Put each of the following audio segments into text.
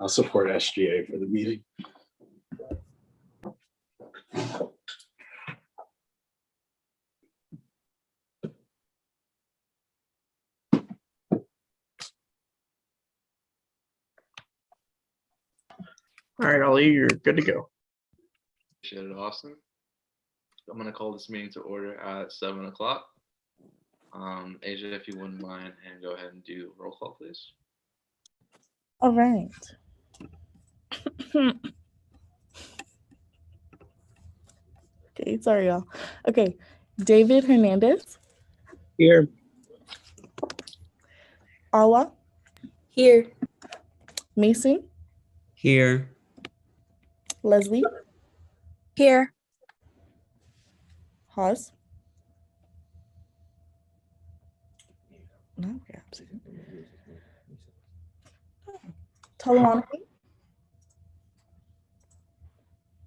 I'll support SGA for the meeting. All right, Ollie, you're good to go. Appreciate it, Austin. I'm going to call this meeting to order at 7 o'clock. Asia, if you wouldn't mind, and go ahead and do roll call, please. All right. Okay, sorry, y'all. Okay, David Hernandez. Here. Arwa. Here. Mason. Here. Leslie. Here. Haas. No, we're absent. Talawanami.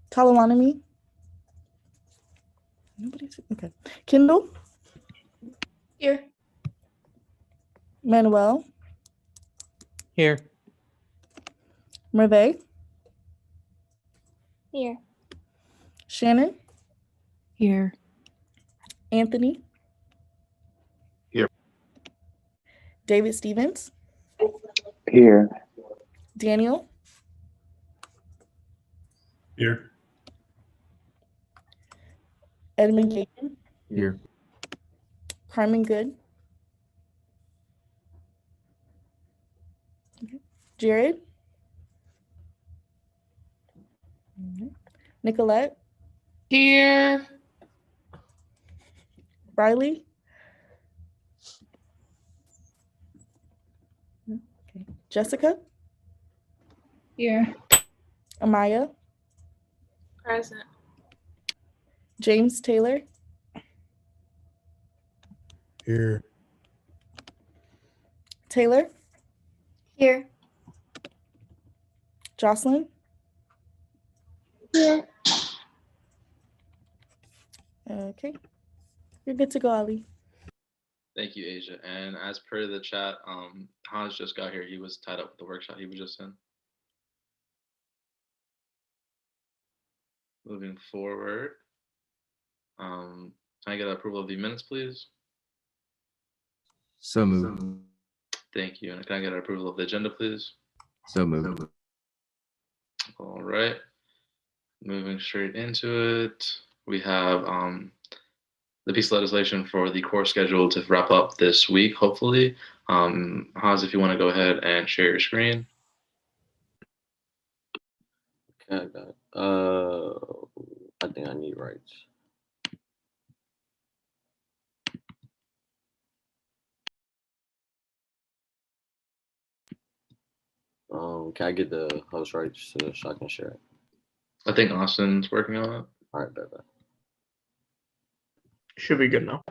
Talawanami. Nobody's okay. Kendall. Here. Manuel. Here. Merve. Here. Shannon. Here. Anthony. Here. David Stevens. Here. Daniel. Here. Edmund Gaten. Here. Carmen Good. Jared. Nicolette. Here. Riley. Okay. Jessica. Here. Amaya. Present. James Taylor. Here. Taylor. Here. Jocelyn. Here. Okay. You're good to go, Ali. Thank you, Asia. And as per the chat, Hans just got here. He was tied up with the workshop he was just in. Moving forward, can I get approval of the minutes, please? So moved. Thank you. And can I get approval of the agenda, please? So moved. All right. Moving straight into it, we have the piece of legislation for the course schedule to wrap up this week, hopefully. Hans, if you want to go ahead and share your screen. Okay, I got it. I think I need rights. Can I get the host rights so I can share it? I think Austin's working on it. All right, bye. Should be good now.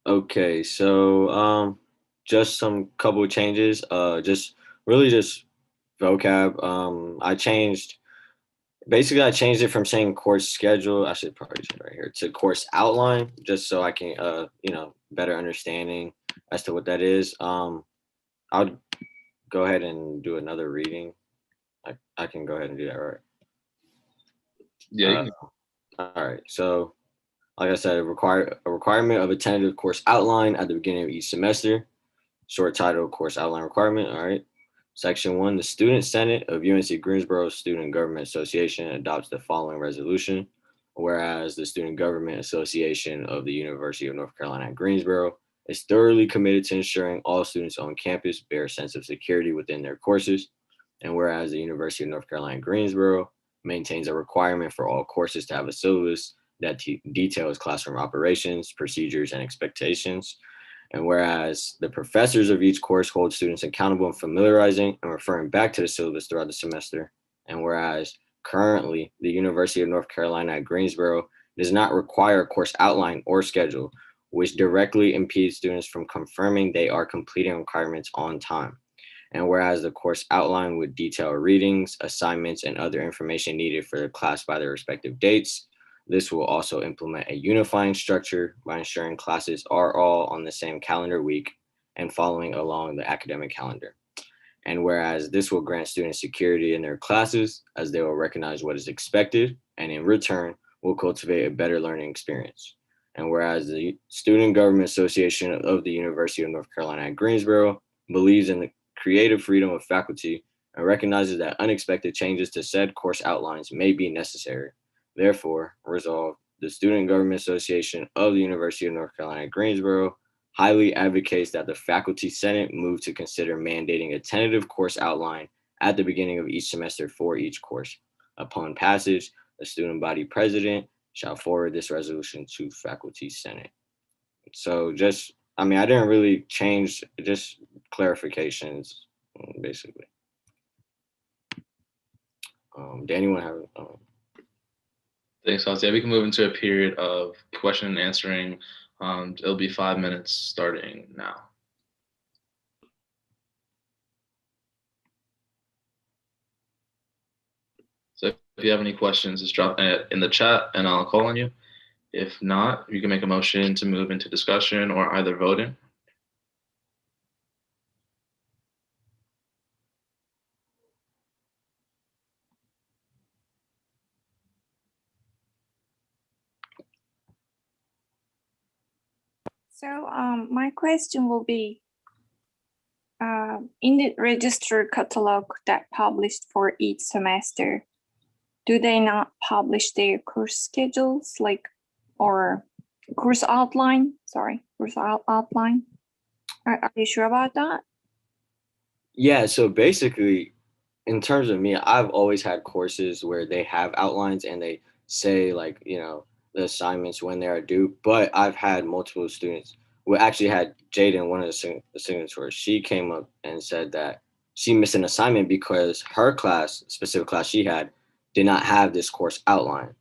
Okay, so just some couple of changes. Just vocab. I changed it from saying course schedule. I should probably change it right here to course outline, just so I can better understanding as to what that is. I'll go ahead and do another reading. I can go ahead and do that, right? Yeah. All right. So, like I said, a requirement of a tentative course outline at the beginning of each semester. Short title, course outline requirement. All right. Section 1, the Student Senate of UNC Greensboro Student Government Association adopts the following resolution. Whereas the Student Government Association of the University of North Carolina at Greensboro is thoroughly committed to ensuring all students on campus bear a sense of security within their courses. And whereas the University of North Carolina at Greensboro maintains a requirement for all courses to have a syllabus that details classroom operations, procedures, and expectations. And whereas the professors of each course hold students accountable in familiarizing and referring back to the syllabus throughout the semester. And whereas currently the University of North Carolina at Greensboro does not require a course outline or schedule, which directly impedes students from confirming they are completing requirements on time. And whereas the course outline would detail readings, assignments, and other information needed for the class by their respective dates, this will also implement a unifying structure by ensuring classes are all on the same calendar week and following along the academic calendar. And whereas this will grant students security in their classes, as they will recognize what is expected, and in return will cultivate a better learning experience. And whereas the Student Government Association of the University of North Carolina at Greensboro believes in the creative freedom of faculty and recognizes that unexpected changes to said course outlines may be necessary. Therefore, resolved, the Student Government Association of the University of North Carolina at Greensboro highly advocates that the Faculty Senate move to consider mandating a tentative course outline at the beginning of each semester for each course. Upon passage, the student body president shall forward this resolution to Faculty Senate. So just, I didn't really change, just clarifications, basically. Did anyone have? Thanks, Hans. Yeah, we can move into a period of question and answering. It'll be 5 minutes starting now. So if you have any questions, just drop it in the chat and I'll call on you. If not, you can make a motion to move into discussion or either voting. So my question will be, in the register catalog that published for each semester, do they not publish their course schedules, or course outline? Course outline. Are you sure about that? Yeah, so basically, in terms of me, I've always had courses where they have outlines and they say the assignments when they are due, but I've had multiple students. We actually had Jaden, one of the signatories. She came up and said that she missed an assignment because her class, specific class she had, did not have this course outline.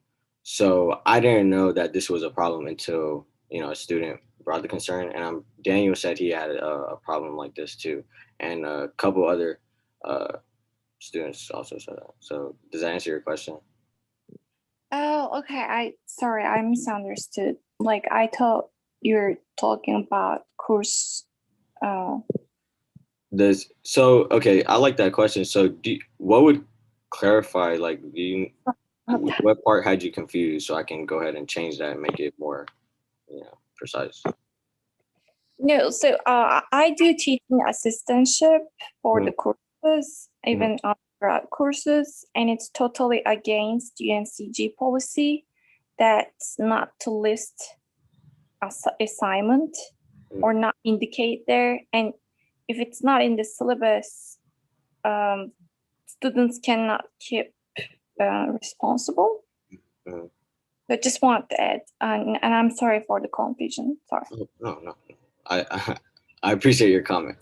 So I didn't know that this was a problem until a student brought the concern, and Daniel said he had a problem like this too, and a couple other students also said that. So does that answer your question? Oh, okay. Sorry, I misunderstood. I thought you were talking about course. Okay, I like that question. So what would clarify, what part had you confused, so I can go ahead and change that and make it more precise? No, so I do teaching assistantship for the courses, even undergrad courses, and it's totally against UNCG policy that's not to list assignment or not indicate there. And if it's not in the syllabus, students cannot keep responsible. So just want to add, and I'm sorry for the confusion. Sorry. No. I appreciate your comment.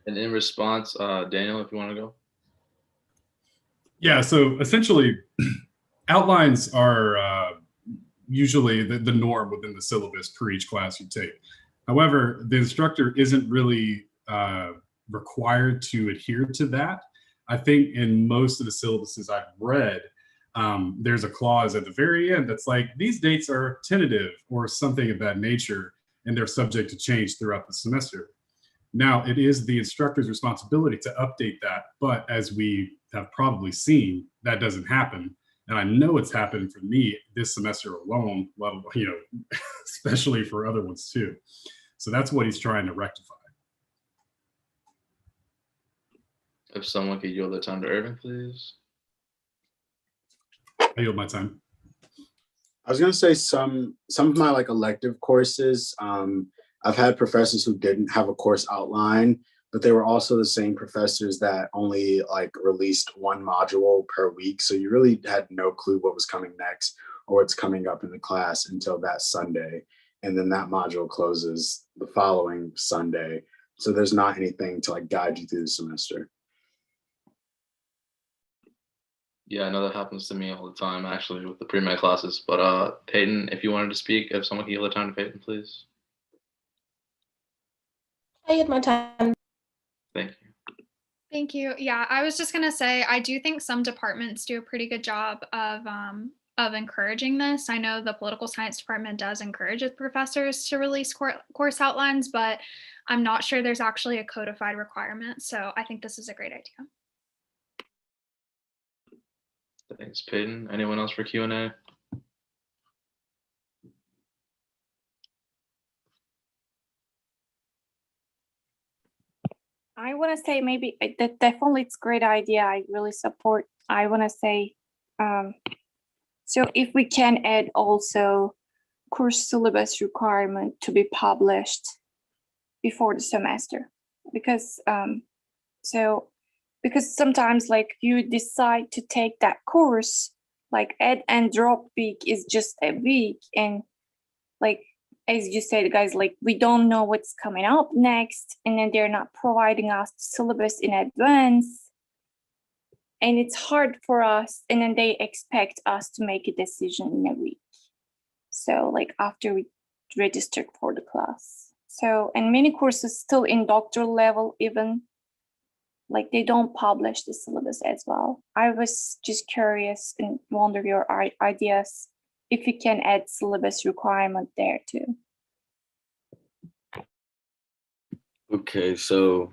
And in response, Daniel, if you want to go. Yeah, so essentially, outlines are usually the norm within the syllabus per each class you take. However, the instructor isn't really required to adhere to that. I think in most of the syllabuses I've read, there's a clause at the very end that's like, these dates are tentative or something of that nature, and they're subject to change throughout the semester. Now, it is the instructor's responsibility to update that, but as we have probably seen, that doesn't happen. And I know it's happened for me this semester alone, well, especially for other ones too. So that's what he's trying to rectify. If someone could yield the time to Irvin, please. I yield my time. I was gonna say some of my elective courses, I've had professors who didn't have a course outline, but they were also the same professors that only released one module per week. So you really had no clue what was coming next or what's coming up in the class until that Sunday. And then that module closes the following Sunday. So there's not anything to guide you through the semester. Yeah, I know that happens to me all the time, actually, with the pre-med classes. But Peyton, if you wanted to speak, if someone could yield the time to Peyton, please. I yield my time. Thank you. Thank you. Yeah, I was just going to say, I do think some departments do a pretty good job of of encouraging this. I know the political science department does encourage its professors to release course outlines, but I'm not sure there's actually a codified requirement. So I think this is a great idea. Thanks, Peyton. Anyone else for Q&A? I want to say maybe that definitely it's a great idea. I really support. I want to say, so if we can add also course syllabus requirement to be published before the semester, because because sometimes like you decide to take that course, like add and drop week is just a week, and like as you said, guys, like we don't know what's coming up next, and then they're not providing us the syllabus in advance, and it's hard for us, and then they expect us to make a decision in a week. So like after we registered for the class. So, and many courses still in doctoral level, even like they don't publish the syllabus as well. I was just curious and wonder your ideas if you can add syllabus requirement there too. Okay, so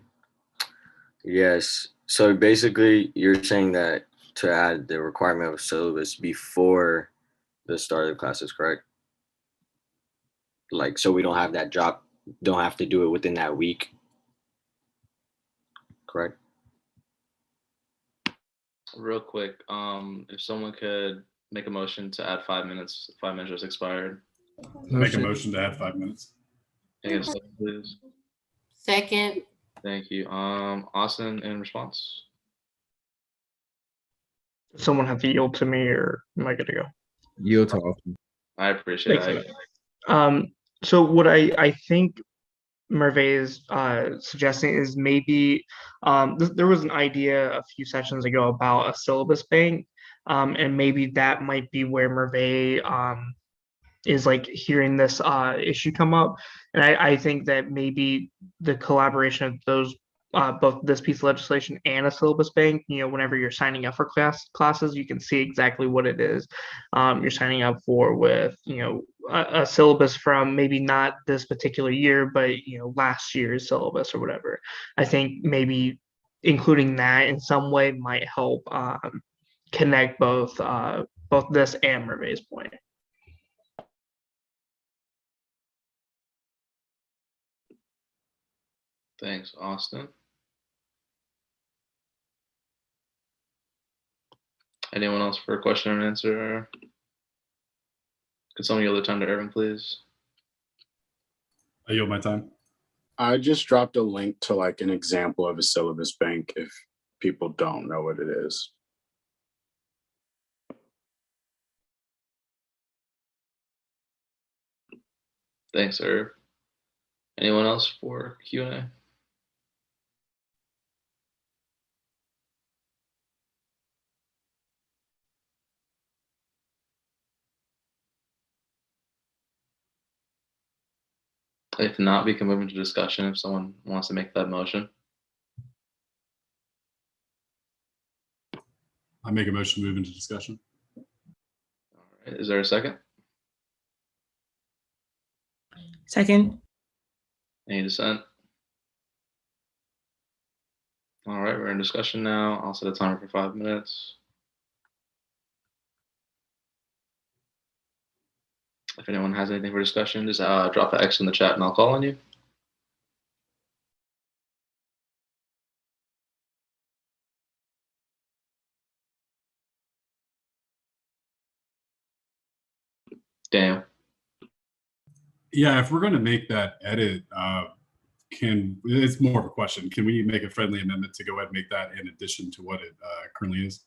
yes. So basically you're saying that to add the requirement of syllabus before the start of the classes, correct? Like, so we don't have that drop, don't have to do it within that week, correct? Real quick, if someone could make a motion to add 5 minutes, 5 minutes just expired. Make a motion to add 5 minutes. Can I get a second, please? Second. Thank you. Austin, in response. Does someone have to yield to me, or am I good to go? Yield to Austin. I appreciate Thanks, it. So what I think Merve is suggesting is maybe there was an idea a few sessions ago about a syllabus bank, and maybe that might be where Merve is like hearing this issue come up, and I think that maybe the collaboration of those both this piece of legislation and a syllabus bank, you know, whenever you're signing up for classes, you can see exactly what it is you're signing up for, with, you know, a syllabus from maybe not this particular year, but, you know, last year's syllabus or whatever. I think maybe including that in some way might help connect both this and Merve's point. Thanks, Austin. Anyone else for a question and answer? Could someone yield the time to Irvin, please? I yield my time. I just dropped a link to like an example of a syllabus bank if people don't know what it is. Thanks, Irv. Anyone else for Q&A? If not, we can move into discussion if someone wants to make that motion. I make a motion to move into discussion. All right. Is there a second? Second. Any dissent? All right, we're in discussion now. I'll set a timer for 5 minutes. If anyone has anything for discussion, just drop an X in the chat and I'll call on you. Damn. Yeah, if we're going to make that edit, it's more of a question. Can we make a friendly amendment to go ahead and make that in addition to what it currently is?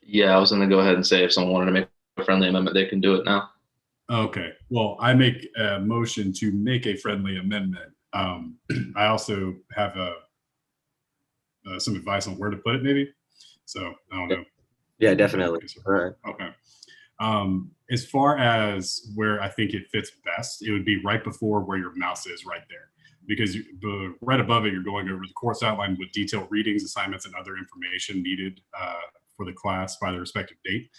Yeah, I was going to go ahead and say if someone wanted to make a friendly amendment, they can do it now. Okay. Well, I make a motion to make a friendly amendment. I also have some advice on where to put it, maybe. So I don't know. Yeah, definitely. All right. Okay. As far as where I think it fits best, it would be right before where your mouse is, right there. Because right above it, you're going over the course outline with detailed readings, assignments, and other information needed for the class by the respective date.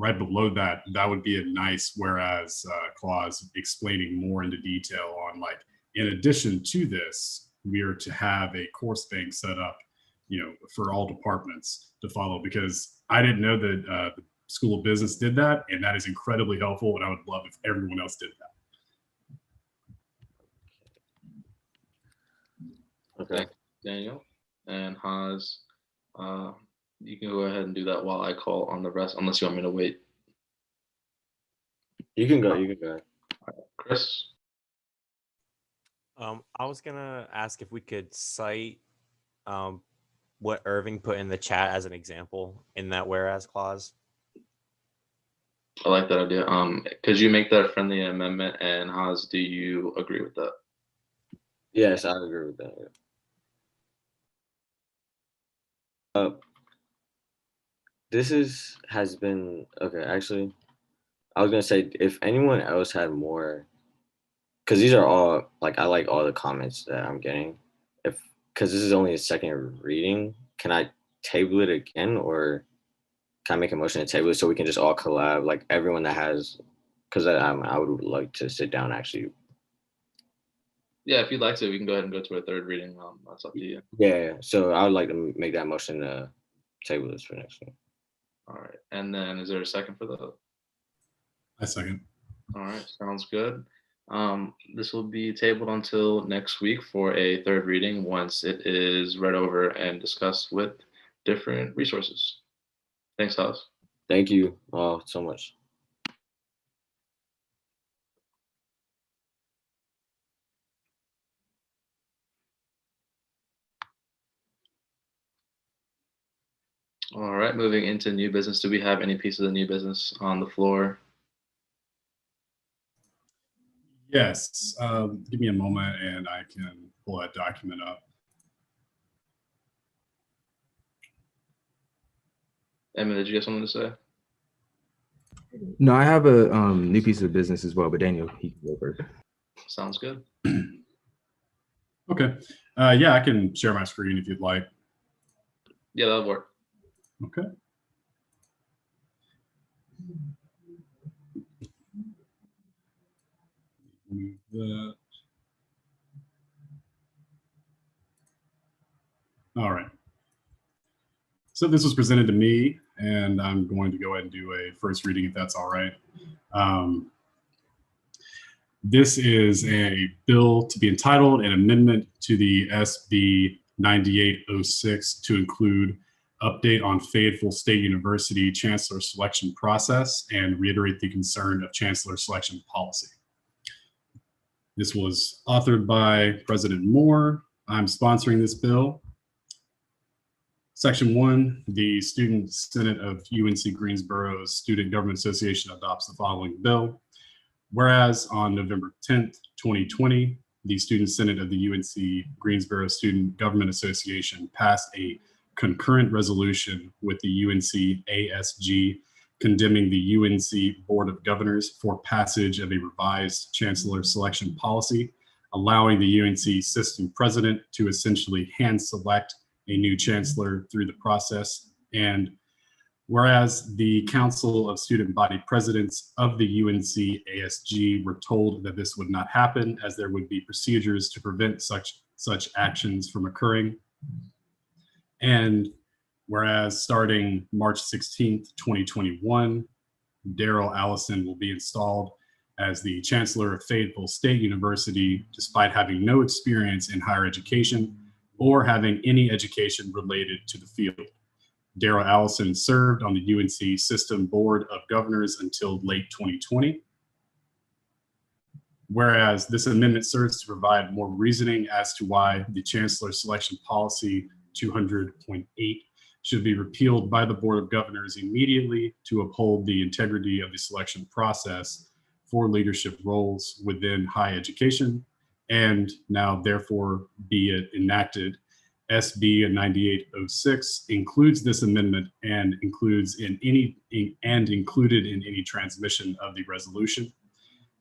right below that, that would be a nice whereas clause explaining more into detail on like, in addition to this, we are to have a course bank set up, for all departments to follow, because I didn't know that the School of Business did that, and that is incredibly helpful, and I would love if everyone else did that. Okay. Daniel and Haas, you can go ahead and do that while I call on the rest, unless you want me to wait. You can go. You can go. Chris? I was gonna ask if we could cite what Irving put in the chat as an example in that whereas clause. I like that idea. Could you make that a friendly amendment? And Haas, do you agree with that? Yes, I agree with that. Yeah. Has been okay. Actually, I was gonna say if anyone else had more, because these are all like I like all the comments that I'm getting. Because this is only a second reading, can I table it again, or can I make a motion to table it so we can just all collab, like everyone that has? Because I would like to sit down actually. Yeah, if you'd like to, we can go ahead and go to a third reading. That's up to you. Yeah. So I would like to make that motion to table this for next week. All right. And then is there a second for that? I second. All right. Sounds good. This will be tabled until next week for a third reading once it is read over and discussed with different resources. Thanks, Haas. Thank you all so much. All right, moving into new business. Do we have any pieces of new business on the floor? Yes. Give me a moment and I can pull that document up. Emma, did you have something to say? No, I have a new piece of business as well, but Daniel, he can go first. Sounds good. Okay. Yeah, I can share my screen if you'd like. Yeah, that'll work. Okay. Move that. All right. So this was presented to me, and I'm going to go ahead and do a first reading if that's all right. This is a bill to be entitled an amendment to the SB 9806 to include update on Fayetteville State University Chancellor selection process and reiterate the concern of Chancellor selection policy. This was authored by President Moore. I'm sponsoring this bill. Section 1, the Student Senate of UNC Greensboro's Student Government Association adopts the following bill. Whereas on November 10th, 2020, the Student Senate of the UNC Greensboro Student Government Association passed a concurrent resolution with the UNC ASG condemning the UNC Board of Governors for passage of a revised chancellor selection policy, allowing the UNC system president to essentially hand select a new chancellor through the process. And whereas the Council of Student Body Presidents of the UNC ASG were told that this would not happen as there would be procedures to prevent such actions from occurring. And whereas starting March 16th, 2021, Daryl Allison will be installed as the Chancellor of Fayetteville State University, despite having no experience in higher education or having any education related to the field. Daryl Allison served on the UNC System Board of Governors until late 2020. Whereas this amendment serves to provide more reasoning as to why the Chancellor Selection Policy 200.8 should be repealed by the Board of Governors immediately to uphold the integrity of the selection process for leadership roles within higher education, and now therefore be it enacted. SB 9806 includes this amendment and included in any transmission of the resolution.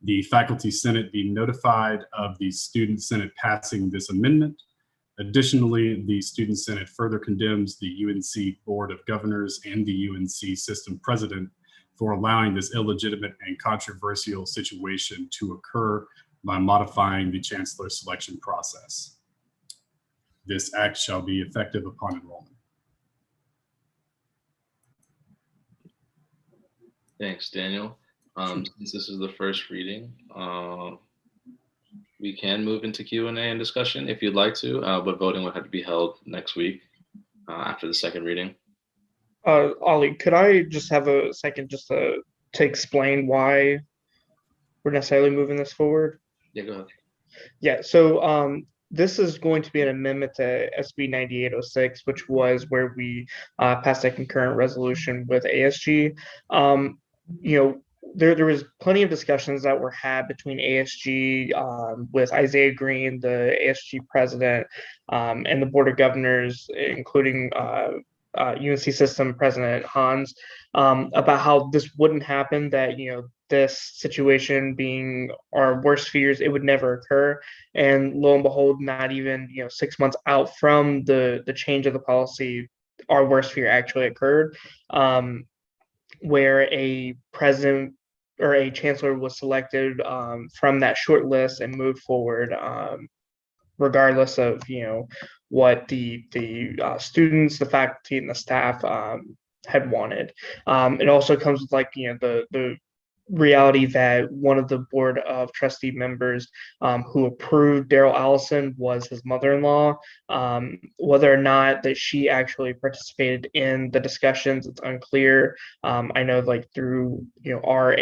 The Faculty Senate be notified of the Student Senate passing this amendment. Additionally, the Student Senate further condemns the UNC Board of Governors and the UNC System President for allowing this illegitimate and controversial situation to occur by modifying the chancellor selection process. This act shall be effective upon enrollment. Thanks, Daniel. Since this is the first reading, we can move into Q&A and discussion if you'd like to, but voting would have to be held next week after the second reading. Ollie, could I just have a second just to explain why we're necessarily moving this forward? Yeah, go ahead. Yeah, so this is going to be an amendment to SB 9806, which was where we passed a concurrent resolution with ASG. You know, there was plenty of discussions that were had between ASG with Isaiah Green, the ASG president, and the Board of Governors, including UNC System President Hans, about how this wouldn't happen, that, you know, this situation being our worst fears, it would never occur. And lo and behold, not even, you know, 6 months out from the change of the policy, our worst fear actually occurred, where a president or a chancellor was selected from that short list and moved forward, regardless of, you know, what the students, the faculty, and the staff had wanted. It also comes with, like, you know, the reality that one of the board of trustee members who approved Daryl Allison was his mother-in-law. Whether or not that she actually participated in the discussions, it's unclear. I know, like, through, you know, our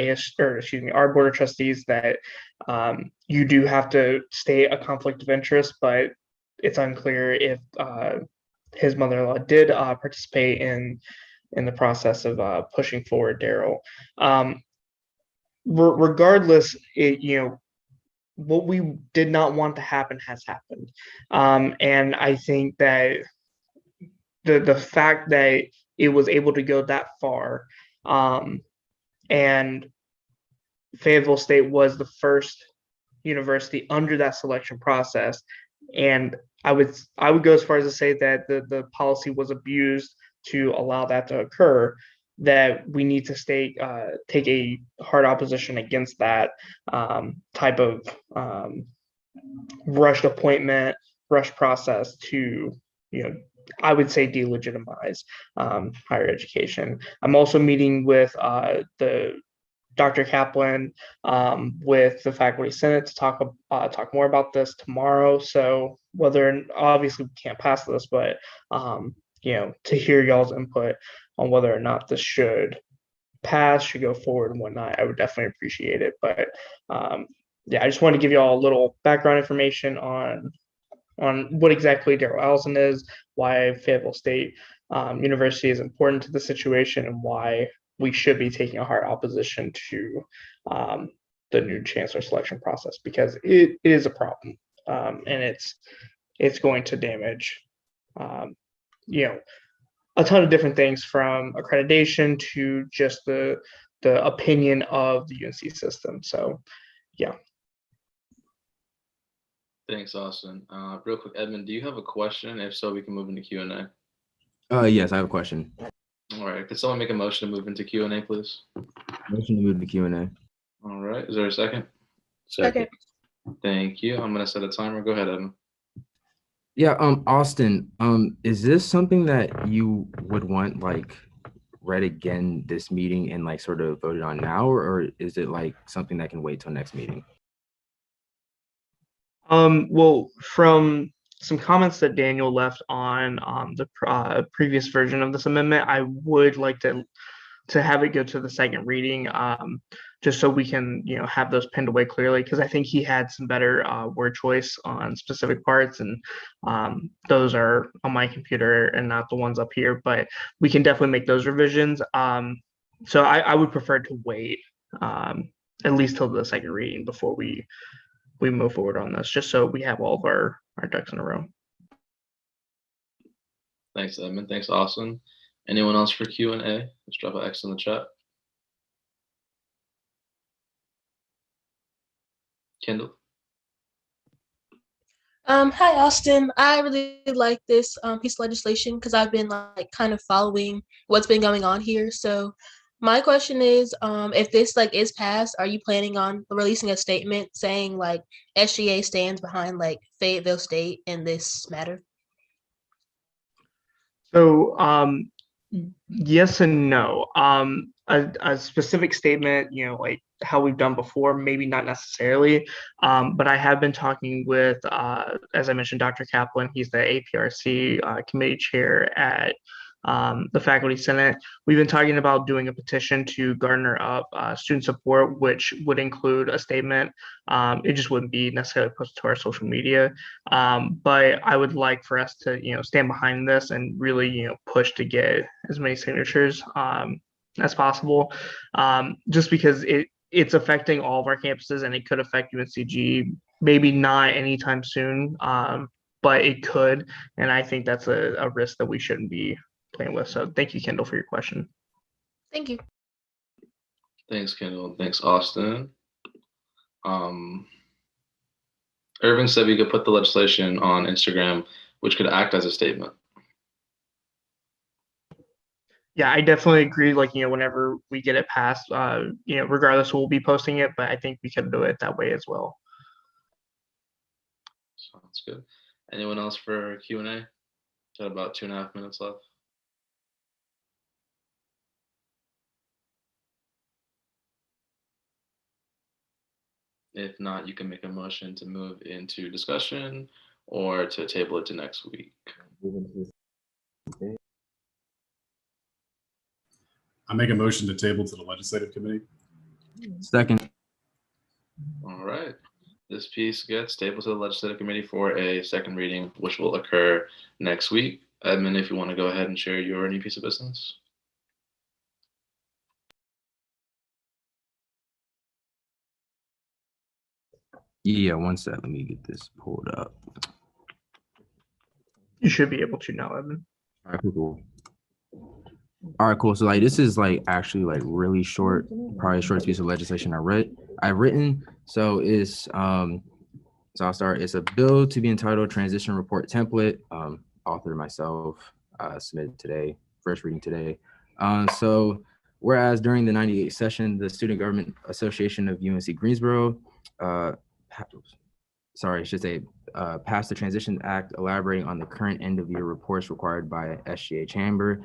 board of trustees, that you do have to state a conflict of interest, but it's unclear if his mother-in-law did participate in the process of pushing forward Daryl. Regardless, you know, what we did not want to happen has happened, and I think that the fact that it was able to go that far, and Fayetteville State was the first university under that selection process, and I would go as far as to say that the policy was abused to allow that to occur, that we need to take a hard opposition against that type of rushed appointment, rushed process to, you know, I would say delegitimize higher education. I'm also meeting with the Dr. Kaplan with the Faculty Senate to talk more about this tomorrow. So obviously we can't pass this, but you know, to hear y'all's input on whether or not this should pass, should go forward and whatnot, I would definitely appreciate it. But yeah, I just want to give you all a little background information on what exactly Daryl Allison is, why Fayetteville State University is important to the situation, and why we should be taking a hard opposition to the new chancellor selection process, because it is a problem, and it's going to damage you know, a ton of different things, from accreditation to just the opinion of the UNC system. So yeah. Thanks, Austin. Real quick, Edmund, do you have a question? If so, we can move into Q&A. Yes, I have a question. All right. Could someone make a motion to move into Q&A, please? Motion to move to Q&A. All right. Is there a second? Second. Thank you. I'm going to set a timer. Go ahead, Edmund. Yeah, Austin, is this something that you would want, like, read again this meeting and, like, sort of voted on now, or is it like something that can wait till next meeting? Well, from some comments that Daniel left on the previous version of this amendment, I would like to have it go to the second reading, just so we can, you know, have those pinned away clearly, because I think he had some better word choice on specific parts, and those are on my computer and not the ones up here, but we can definitely make those revisions. So I would prefer to wait at least till the second reading before we move forward on this, just so we have all of our ducks in a row. Thanks, Edmund. Thanks, Austin. Anyone else for Q&A? Let's drop an X in the chat. Kendall. Hi, Austin. I really like this piece of legislation because I've been, like, kind of following what's been going on here. So My question is, if this like is passed, are you planning on releasing a statement saying like SGA stands behind like Fayetteville State in this matter? So, yes and no. A specific statement, like how we've done before, maybe not necessarily. But I have been talking with, as I mentioned, Dr. Kaplan. He's the APRC committee chair at the Faculty Senate. We've been talking about doing a petition to garner up student support, which would include a statement. It just wouldn't be necessarily posted to our social media. But I would like for us to, stand behind this and really, push to get as many signatures as possible, just because it's affecting all of our campuses and it could affect UNCG, maybe not anytime soon, but it could. And I think that's a risk that we shouldn't be playing with. So thank you, Kendall, for your question. Thank you. Thanks, Kendall. Thanks, Austin. Irving said we could put the legislation on Instagram, which could act as a statement. Yeah, I definitely agree. Like, whenever we get it passed, regardless, we'll be posting it, but I think we could do it that way as well. Sounds good. Anyone else for Q&A? Got about 2.5 minutes left. If not, you can make a motion to move into discussion or to table it to next week. I make a motion to table to the legislative committee. Second. All right. This piece gets tabled to the legislative committee for a second reading, which will occur next week. Edmund, if you want to go ahead and share your new piece of business. Yeah, one sec. Let me get this pulled up. You should be able to now, Evan. All right, cool. All right, cool. So like this is like actually like really short, probably the shortest piece of legislation I've written. So it's so I'll start. It's a bill to be entitled Transition Report Template. Authored myself, submitted today, first reading today. So whereas during the 98th session, the Student Government Association of UNC Greensboro, passed the Transition Act elaborating on the current end of year reports required by SGA Chamber.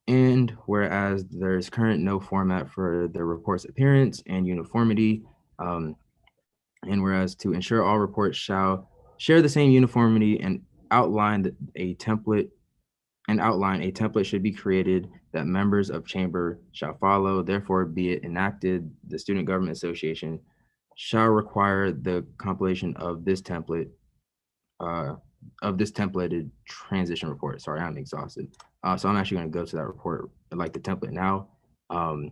And whereas there's current no format for the report's appearance and uniformity, and whereas to ensure all reports shall share the same uniformity and outline a template should be created that members of Chamber shall follow. Therefore, be it enacted, the Student Government Association shall require the compilation of this templated transition report. Sorry, I'm exhausted. So I'm actually going to go to that report, like the template now. So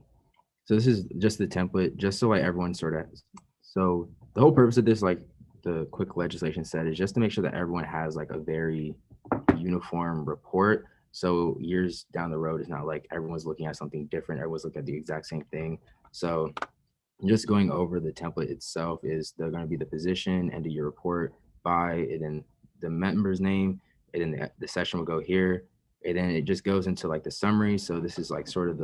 this is just the template, just so like everyone so the whole purpose of this, like the quick legislation said, is just to make sure that everyone has like a very uniform report. So years down the road, it's not like everyone's looking at something different. Everyone's looking at the exact same thing. So just going over the template itself is they're going to be the position, end of your report, by, and then the member's name, and then the session will go here, and then it just goes into like the summary. So this is like sort of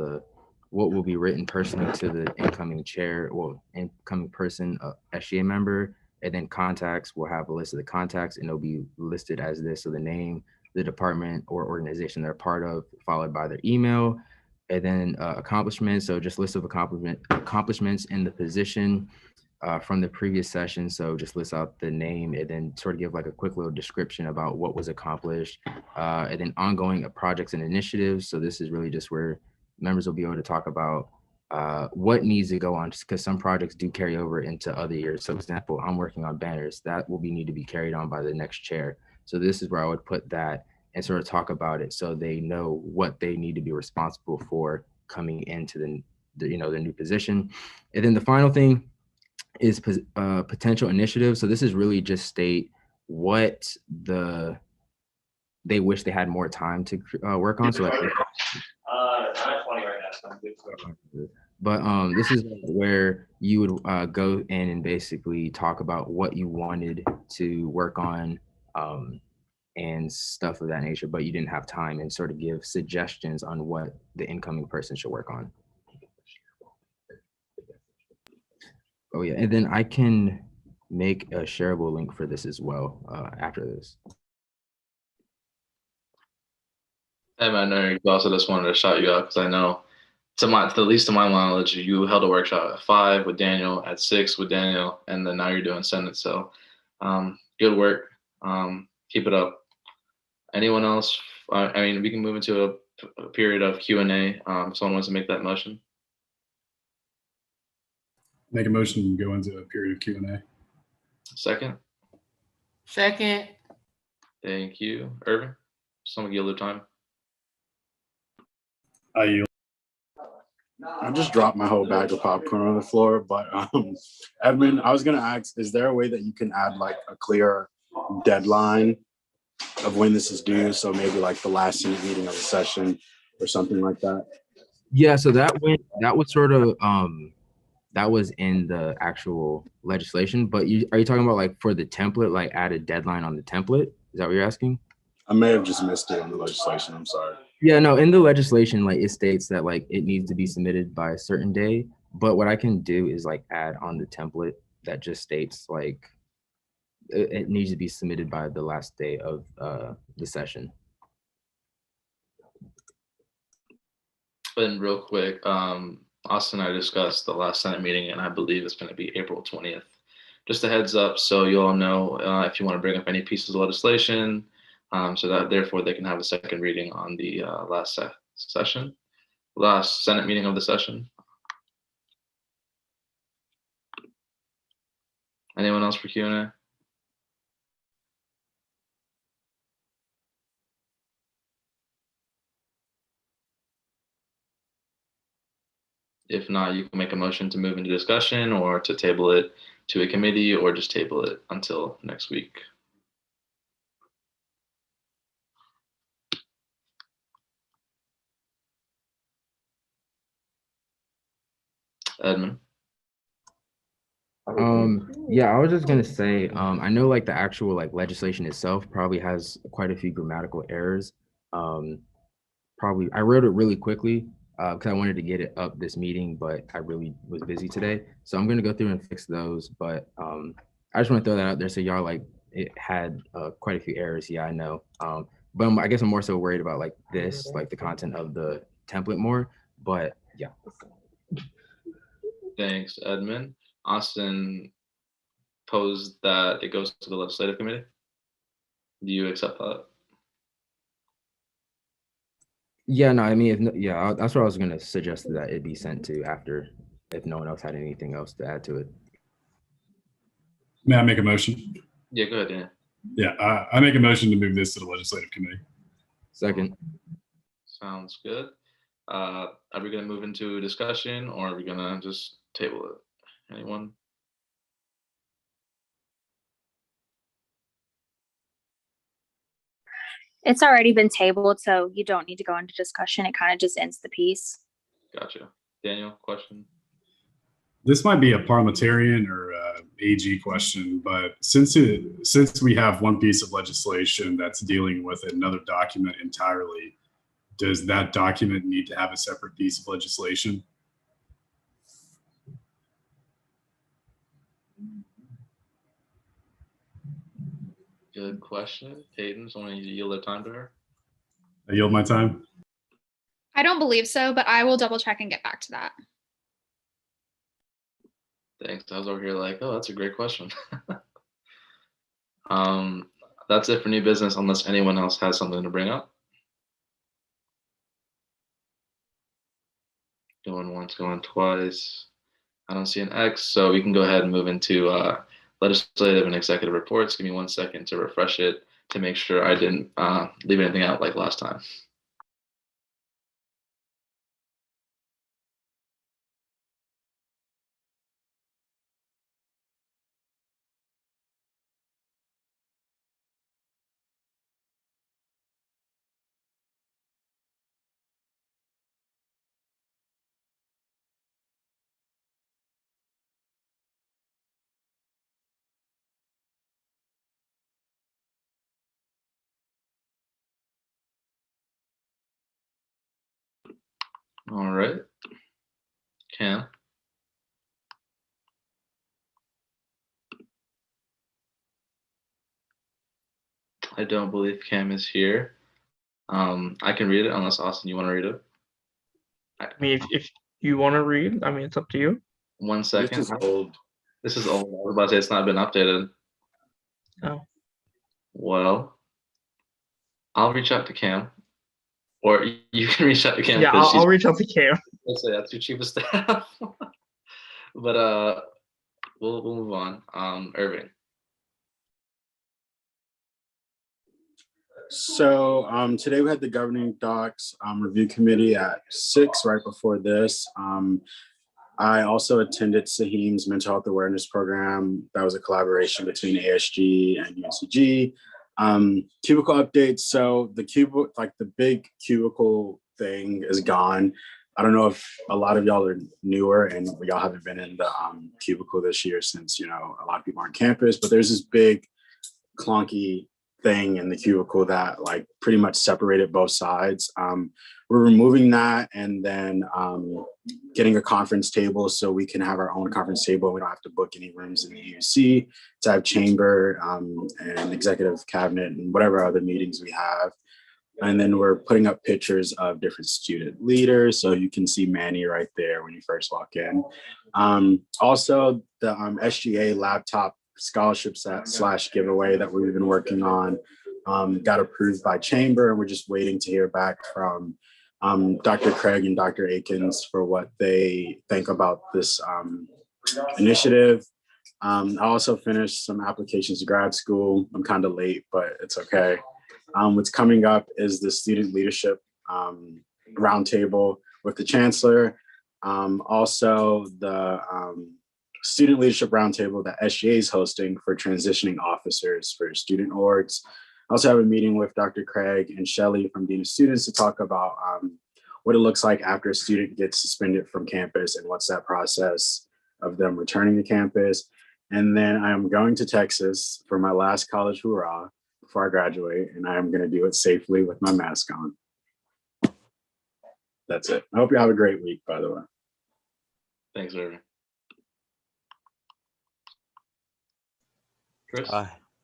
what will be written personally to the incoming chair, incoming person, SGA member, and then contacts will have a list of the contacts, and it'll be listed as this, so the name, the department or organization they're part of, followed by their email, and then accomplishments. So just list of accomplishments in the position from the previous session. So just list out the name and then sort of give like a quick little description about what was accomplished, and then ongoing projects and initiatives. So this is really just where members will be able to talk about what needs to go on, just because some projects do carry over into other years. So for example, I'm working on banners that will need to be carried on by the next chair. So this is where I would put that and sort of talk about it so they know what they need to be responsible for coming into the new position. And then the final thing is potential initiatives. So this is really just state what they wish they had more time to work on. So like, I'm at 20 right now, so I'm good. But this is where you would go in and basically talk about what you wanted to work on and stuff of that nature, but you didn't have time, and sort of give suggestions on what the incoming person should work on. Oh yeah, and then I can make a shareable link for this as well after this. Hey man, I know you're exhausted. I just wanted to shout you out because I know, to the least of my knowledge, you held a workshop at 5 with Daniel, at 6 with Daniel, and then now you're doing Senate. So, good work. Keep it up. Anyone else? I mean, we can move into a period of Q&A. If someone wants to make that motion. Make a motion and go into a period of Q&A. Second. Second. Thank you, Irvin. Someone yield their time. I yield. I just dropped my whole bag of popcorn on the floor, but Edmund, I was gonna ask, is there a way that you can add like a clear deadline of when this is due? So maybe like the last Senate meeting of the session or something like that. Yeah, so that was sort of that was in the actual legislation, but are you talking about like for the template, like add a deadline on the template? Is that what you're asking? I may have just missed it in the legislation. I'm sorry. Yeah, no, in the legislation, like it states that like it needs to be submitted by a certain day. But what I can do is like add on the template that just states like it needs to be submitted by the last day of the session. And real quick, Austin and I discussed the last Senate meeting, and I believe it's going to be April 20th. Just a heads up, so you all know if you want to bring up any pieces of legislation, so that therefore they can have a second reading on the last Senate meeting of the session. Anyone else for Q&A? If not, you can make a motion to move into discussion or to table it to a committee or just table it until next week. Edmund. Yeah, I was just gonna say, I know like the actual like legislation itself probably has quite a few grammatical errors. Probably I wrote it really quickly because I wanted to get it up this meeting, but I really was busy today. So I'm gonna go through and fix those. But I just want to throw that out there so y'all like it had quite a few errors. Yeah, I know. But I guess I'm more so worried about like this, like the content of the template more. But yeah. Thanks, Edmund. Austin posed that it goes to the legislative committee. Do you accept that? Yeah, no, I mean, that's what I was gonna suggest that it be sent to after, if no one else had anything else to add to it. May I make a motion? Yeah, go ahead, Dan. Yeah, I make a motion to move this to the legislative committee. Second. Sounds good. Are we gonna move into a discussion or are we gonna just table it? Anyone? It's already been tabled, so you don't need to go into discussion. It kind of just ends the piece. Gotcha. Daniel, question? This might be a parliamentarian or AG question, but since we have one piece of legislation that's dealing with another document entirely, does that document need to have a separate piece of legislation? Good question. Hayden, someone need to yield their time to her? I yield my time. I don't believe so, but I will double check and get back to that. Thanks. I was over here like, oh, that's a great question. That's it for new business unless anyone else has something to bring up. Going once, going twice. I don't see an X, so we can go ahead and move into legislative and executive reports. Give me 1 second to refresh it to make sure I didn't leave anything out like last time. All right. Cam. I don't believe Cam is here. I can read it unless Austin, you want to read it? I mean, if you want to read, I mean, it's up to you. 1 second. This is old. This is old. I was about to say it's not been updated. Oh. Well, I'll reach out to Cam, or you can reach out to Cam. Yeah, because I'll reach out to Cam. Let's say that's your chief of staff. But we'll move on. Irving. So today we had the governing docs review committee at 6 right before this. I also attended Saheem's mental health awareness program. That was a collaboration between ASG and UNCG. Cubicle updates. So the cubicle, like the big cubicle thing is gone. I don't know if a lot of y'all are newer and y'all haven't been in the cubicle this year since, you know, a lot of people are on campus, but there's this big clunky thing in the cubicle that like pretty much separated both sides. We're removing that and then getting a conference table so we can have our own conference table. We don't have to book any rooms in the UC to have chamber and executive cabinet and whatever other meetings we have. And then we're putting up pictures of different student leaders. So you can see Manny right there when you first walk in. Also the SGA laptop scholarship / giveaway that we've been working on got approved by chamber, and we're just waiting to hear back from Dr. Craig and Dr. Akins for what they think about this initiative. I also finished some applications to grad school. I'm kind of late, but it's okay. What's coming up is the student leadership roundtable with the chancellor. Also the student leadership roundtable that SGA is hosting for transitioning officers for student orgs. I also have a meeting with Dr. Craig and Shelley from Dean of Students to talk about what it looks like after a student gets suspended from campus and what's that process of them returning to campus. And then I'm going to Texas for my last college hurrah before I graduate, and I am going to do it safely with my mask on. That's it. I hope you have a great week, by the way. Thanks, Irving. Chris?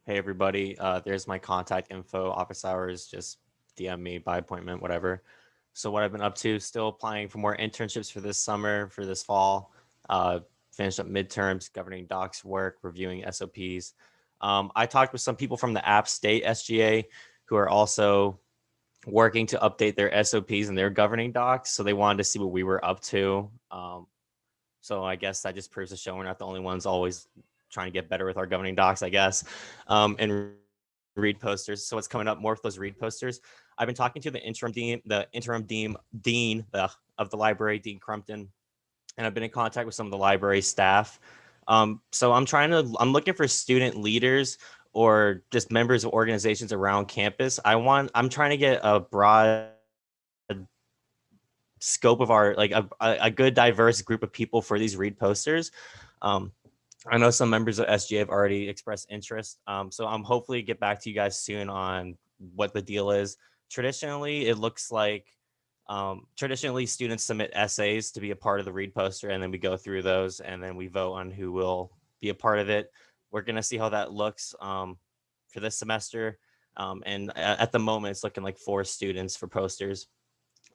Hey everybody, there's my contact info, office hours, just DM me by appointment, whatever. So what I've been up to, still applying for more internships for this summer, for this fall, finished up midterms, governing docs work, reviewing SOPs. I talked with some people from the App State SGA who are also working to update their SOPs and their governing docs. So they wanted to see what we were up to. So I guess that just proves to show we're not the only ones always trying to get better with our governing docs, I guess, and read posters. So what's coming up more with those read posters? I've been talking to the interim dean of the library, Dean Crumpton, and I've been in contact with some of the library staff. So I'm looking for student leaders or just members of organizations around campus. I'm trying to get a broad scope of our, like a good diverse group of people for these read posters. I know some members of SGA have already expressed interest. So I'm hopefully get back to you guys soon on what the deal is. Traditionally, it looks like traditionally students submit essays to be a part of the read poster, and then we go through those and then we vote on who will be a part of it. We're going to see how that looks for this semester. And at the moment, it's looking like 4 students for posters.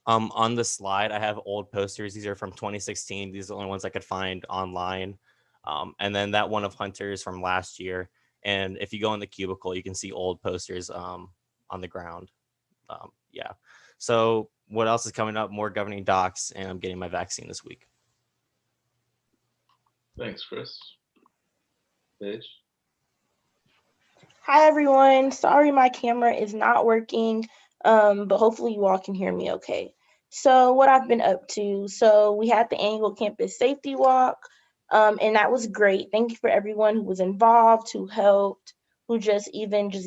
On the slide, I have old posters. These are from 2016. These are the only ones I could find online. And then that one of Hunter's from last year. And if you go in the cubicle, you can see old posters on the ground. Yeah. So what else is coming up? More governing docs, and I'm getting my vaccine this week. Thanks, Chris. Paige? Hi, everyone. Sorry my camera is not working, but hopefully you all can hear me okay. So what I've been up to, so we had the annual campus safety walk, and that was great. Thank you for everyone who was involved, who helped, who just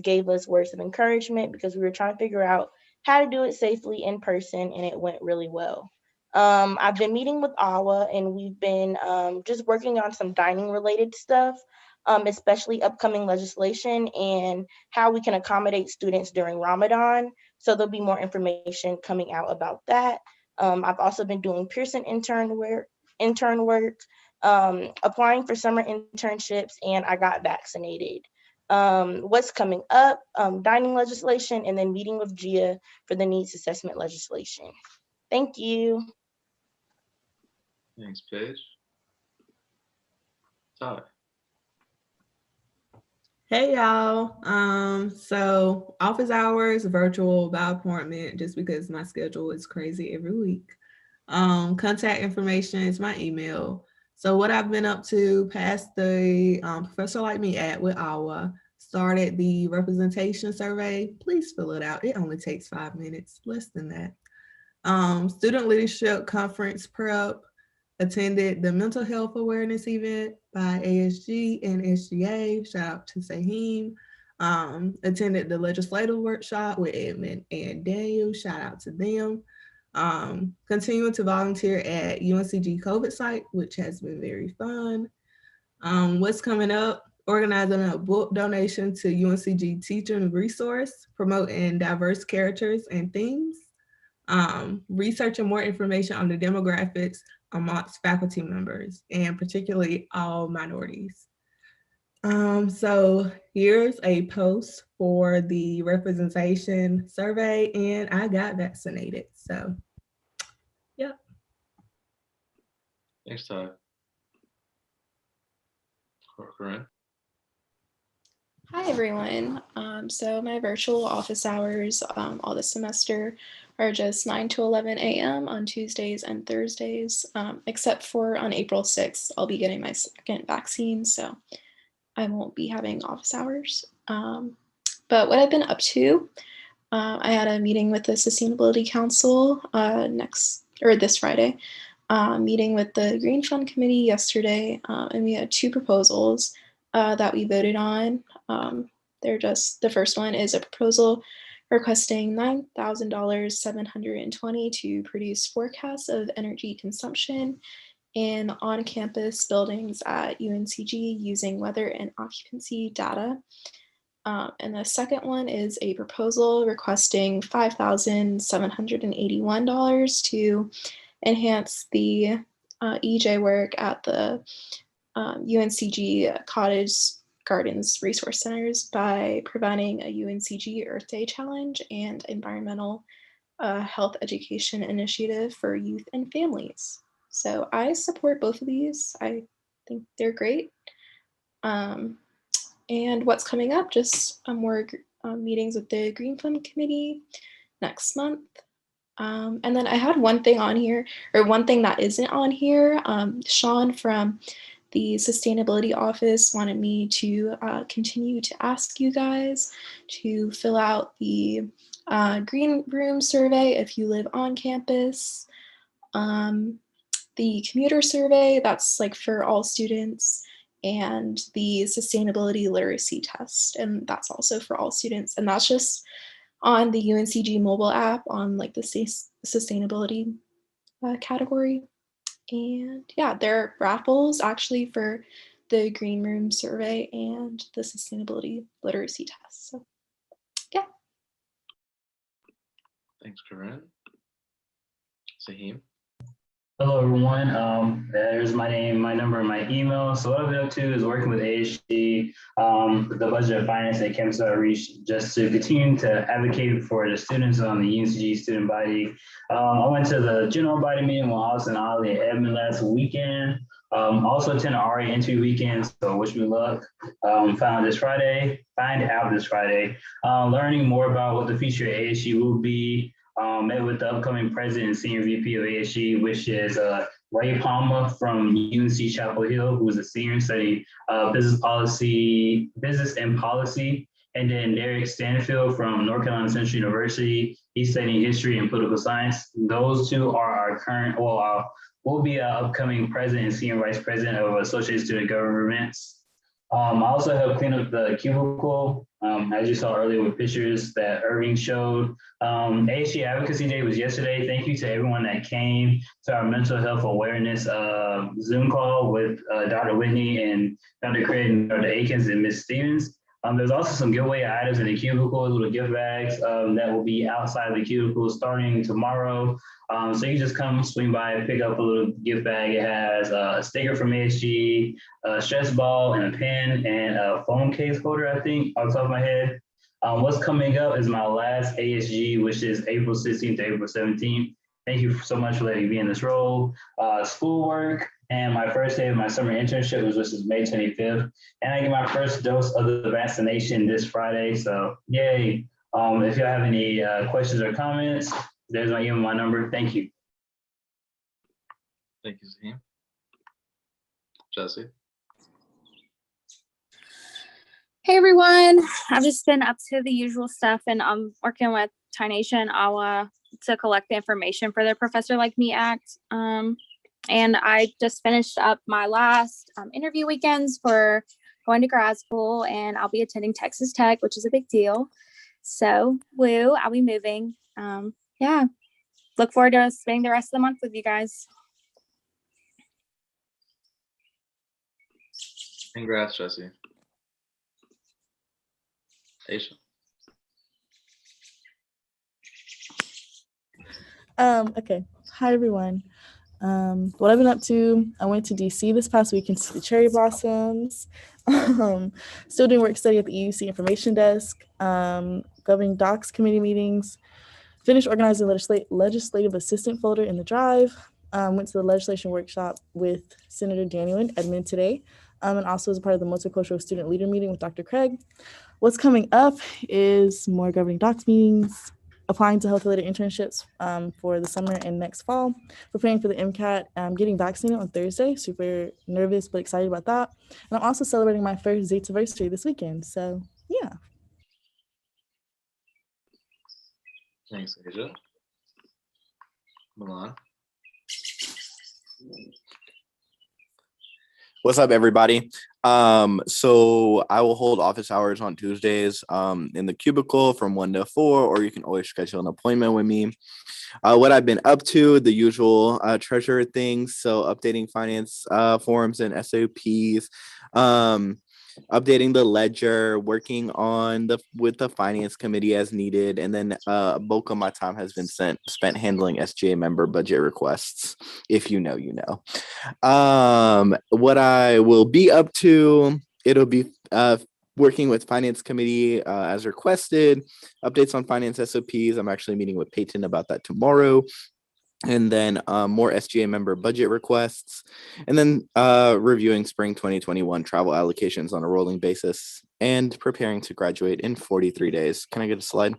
gave us words of encouragement, because we were trying to figure out how to do it safely in person, and it went really well. I've been meeting with AWA, and we've been just working on some dining related stuff, especially upcoming legislation and how we can accommodate students during Ramadan. So there'll be more information coming out about that. I've also been doing Pearson intern work, applying for summer internships, and I got vaccinated. what's coming up, dining legislation, and then meeting with GIA for the needs assessment legislation. Thank you. Thanks, Paige. Ty. Hey y'all. So office hours, virtual by appointment, just because my schedule is crazy every week. Contact information is my email. So what I've been up to, past the Professor Like Me at with AWA, started the representation survey. Please fill it out. It only takes 5 minutes, less than that. Student leadership conference prep, attended the mental health awareness event by ASG and SGA, shout out to Saheem. Attended the legislative workshop with Edmund and Daniel, shout out to them. Continuing to volunteer at UNCG COVID site, which has been very fun. What's coming up? Organizing a book donation to UNCG Teacher and Resource, promoting diverse characters and themes. Researching more information on the demographics amongst faculty members, and particularly all minorities. So here's a post for the representation survey, and I got vaccinated, so yeah. Thanks, Ty. Corinne. Hi, everyone. So my virtual office hours all this semester are just 9 to 11 a.m. on Tuesdays and Thursdays, except for on April 6th, I'll be getting my second vaccine, so I won't be having office hours. But what I've been up to, I had a meeting with the Sustainability Council this Friday, meeting with the Green Fund Committee yesterday, and we had 2 proposals that we voted on. The first one is a proposal requesting $9,720 to produce forecasts of energy consumption in on-campus buildings at UNCG using weather and occupancy data. And the second one is a proposal requesting $5,781 to enhance the EJ work at the UNCG Cottage Gardens Resource Centers by providing a UNCG Earth Day Challenge and environmental health education initiative for youth and families. So I support both of these. I think they're great. And what's coming up, just more meetings with the Green Fund Committee next month. And then I had one thing on here, or one thing that isn't on here. Sean from the Sustainability Office wanted me to continue to ask you guys to fill out the Green Room survey if you live on campus. The commuter survey, that's like for all students, and the sustainability literacy test, and that's also for all students. And that's just on the UNCG mobile app on like the sustainability category. And yeah, there are raffles actually for the Green Room survey and the sustainability literacy test. So yeah. Thanks, Corinne. Saheem. Hello, everyone. There's my name, my number, and my email. So what I've been up to is working with ASG, the budget of finance and campus outreach, just to continue to advocate for the students on the UNCG student body. I went to the general body meeting with Austin, Ollie, and Edmund last weekend. Also attended RA interview weekend, so wish me luck. Find out this Friday, learning more about what the future of ASG will be. Met with the upcoming president and senior VP of ASG, which is Ray Palmer from UNC Chapel Hill, who is a senior and studying business and policy. And then Derek Stanfield from North Carolina Central University. He's studying history and political science. Those 2 are our current, will be our upcoming president and senior vice president of Associated Student Governments. I also helped clean up the cubicle, as you saw earlier with pictures that Irving showed. ASG Advocacy Day was yesterday. Thank you to everyone that came to our mental health awareness Zoom call with Dr. Whitney and Dr. Craig and Dr. Akins and Ms. Stevens. There's also some giveaway items in the cubicle, little gift bags that will be outside of the cubicle starting tomorrow. So you just come swing by and pick up a little gift bag. It has a sticker from ASG, a stress ball, and a pen, and a phone case holder, I think, off the top of my head. What's coming up is my last ASG, which is April 16th to April 17th. Thank you so much for letting me in this role. Schoolwork and my first day of my summer internship, which is May 25th. And I get my first dose of the vaccination this Friday. So yay. If y'all have any questions or comments, there's my email, my number. Thank you. Thank you, Zahim. Jesse. Hey everyone, I've just been up to the usual stuff, and I'm working with Thai Nation AWA to collect the information for the Professor Like Me Act. And I just finished up my last interview weekends for going to grad school, and I'll be attending Texas Tech, which is a big deal. So woo, I'll be moving. Yeah, look forward to spending the rest of the month with you guys. Congrats, Jesse. Aisha. Okay. Hi everyone. What I've been up to, I went to DC this past week and see the cherry blossoms. Still doing work study at the EUC information desk, governing docs committee meetings, finished organizing legislative assistant folder in the drive, went to the legislation workshop with Senator Daniel in Edmond today, and also as a part of the multicultural student leader meeting with Dr. Craig. What's coming up is more governing docs meetings, applying to health-related internships for the summer and next fall, preparing for the MCAT, getting vaccinated on Thursday, super nervous but excited about that. And I'm also celebrating my first Zaytiversary this weekend, so yeah. Thanks, Asia. Milan. What's up, everybody? So I will hold office hours on Tuesdays in the cubicle from 1 to 4, or you can always schedule an appointment with me. What I've been up to, the usual treasurer things, so updating finance forms and SOPs, updating the ledger, working on with the finance committee as needed, and then bulk of my time has been spent handling SGA member budget requests. If you know, you know. What I will be up to, it'll be working with finance committee as requested, updates on finance SOPs. I'm actually meeting with Peyton about that tomorrow. And then more SGA member budget requests, and then reviewing spring 2021 travel allocations on a rolling basis, and preparing to graduate in 43 days. Can I get a slide?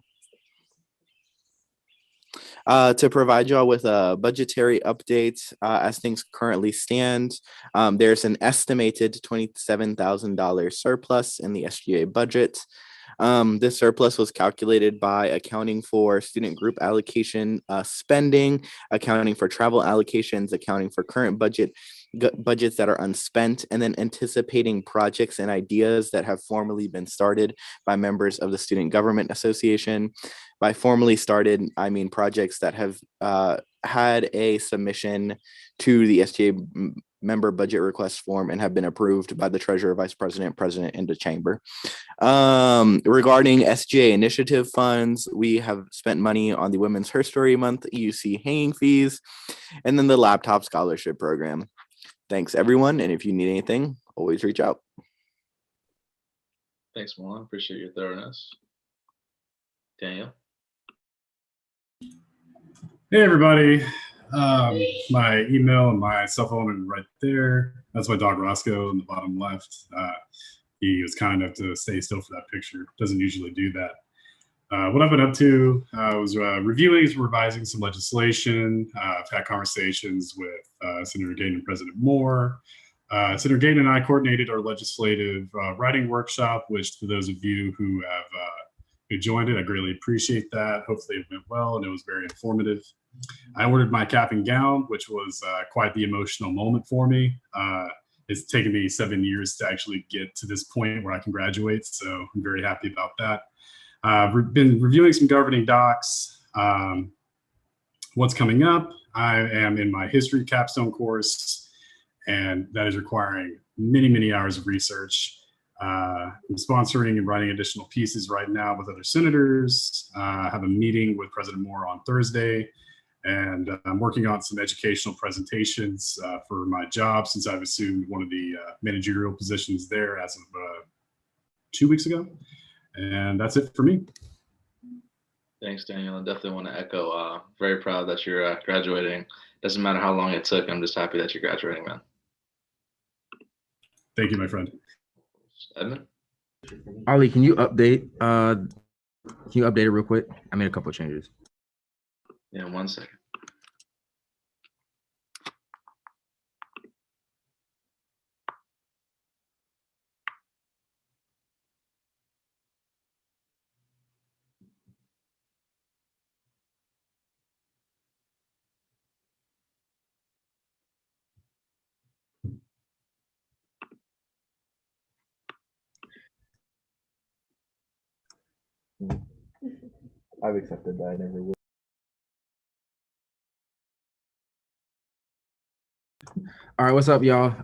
To provide y'all with a budgetary update as things currently stand, there's an estimated $27,000 surplus in the SGA budget. This surplus was calculated by accounting for student group allocation spending, accounting for travel allocations, accounting for current budgets that are unspent, and then anticipating projects and ideas that have formally been started by members of the Student Government Association. By formally started, I mean projects that have had a submission to the SGA member budget request form and have been approved by the treasurer, vice president, president, and the chamber. Regarding SGA initiative funds, we have spent money on the Women's Herstory Month EUC hanging fees, and then the laptop scholarship program. Thanks, everyone. And if you need anything, always reach out. Thanks, Milan. Appreciate your thoroughness. Daniel. Hey, everybody. My email and my cell phone are right there. That's my dog Roscoe in the bottom left. He was kind enough to stay still for that picture. Doesn't usually do that. What I've been up to was reviewing and revising some legislation. I've had conversations with Senator Gaten and President Moore. Senator Gaten and I coordinated our legislative writing workshop, which for those of you who have who joined it, I greatly appreciate that. Hopefully it went well and it was very informative. I ordered my cap and gown, which was quite the emotional moment for me. It's taken me 7 years to actually get to this point where I can graduate, so I'm very happy about that. I've been reviewing some governing docs. What's coming up? I am in my history capstone course, and that is requiring many, many hours of research. I'm sponsoring and writing additional pieces right now with other senators. I have a meeting with President Moore on Thursday, and I'm working on some educational presentations for my job since I've assumed one of the managerial positions there as of 2 weeks ago. And that's it for me. Thanks, Daniel. I definitely want to echo, very proud that you're graduating. Doesn't matter how long it took. I'm just happy that you're graduating, man. Thank you, my friend. Edmund? Ollie, can you update it real quick? I made a couple of changes. Yeah, 1 second. I've accepted that. I never will. All right, what's up, y'all?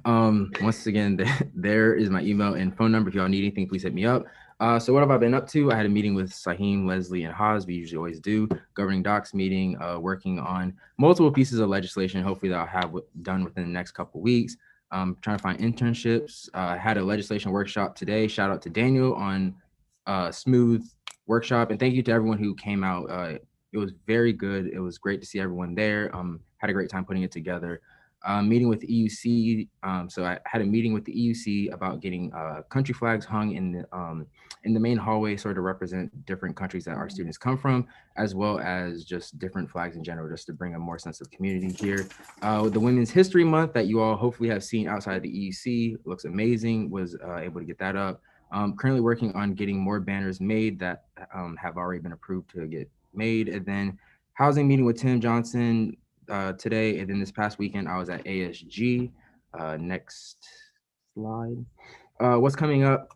Once again, there is my email and phone number. If y'all need anything, please hit me up. So what have I been up to? I had a meeting with Saheem, Leslie, and Haas. We usually always do. Governing docs meeting, working on multiple pieces of legislation. Hopefully that I'll have done within the next couple weeks. Trying to find internships. I had a legislation workshop today. Shout out to Daniel on smooth workshop, and thank you to everyone who came out. It was very good. It was great to see everyone there. Had a great time putting it together. Meeting with the EUC. So I had a meeting with the EUC about getting country flags hung in the main hallway, sort of represent different countries that our students come from, as well as just different flags in general, just to bring a more sense of community here. The Women's History Month that you all hopefully have seen outside of the EUC looks amazing. Was able to get that up. Currently working on getting more banners made that have already been approved to get made. And then housing meeting with Tim Johnson today. And then this past weekend, I was at ASG. Next slide. What's coming up?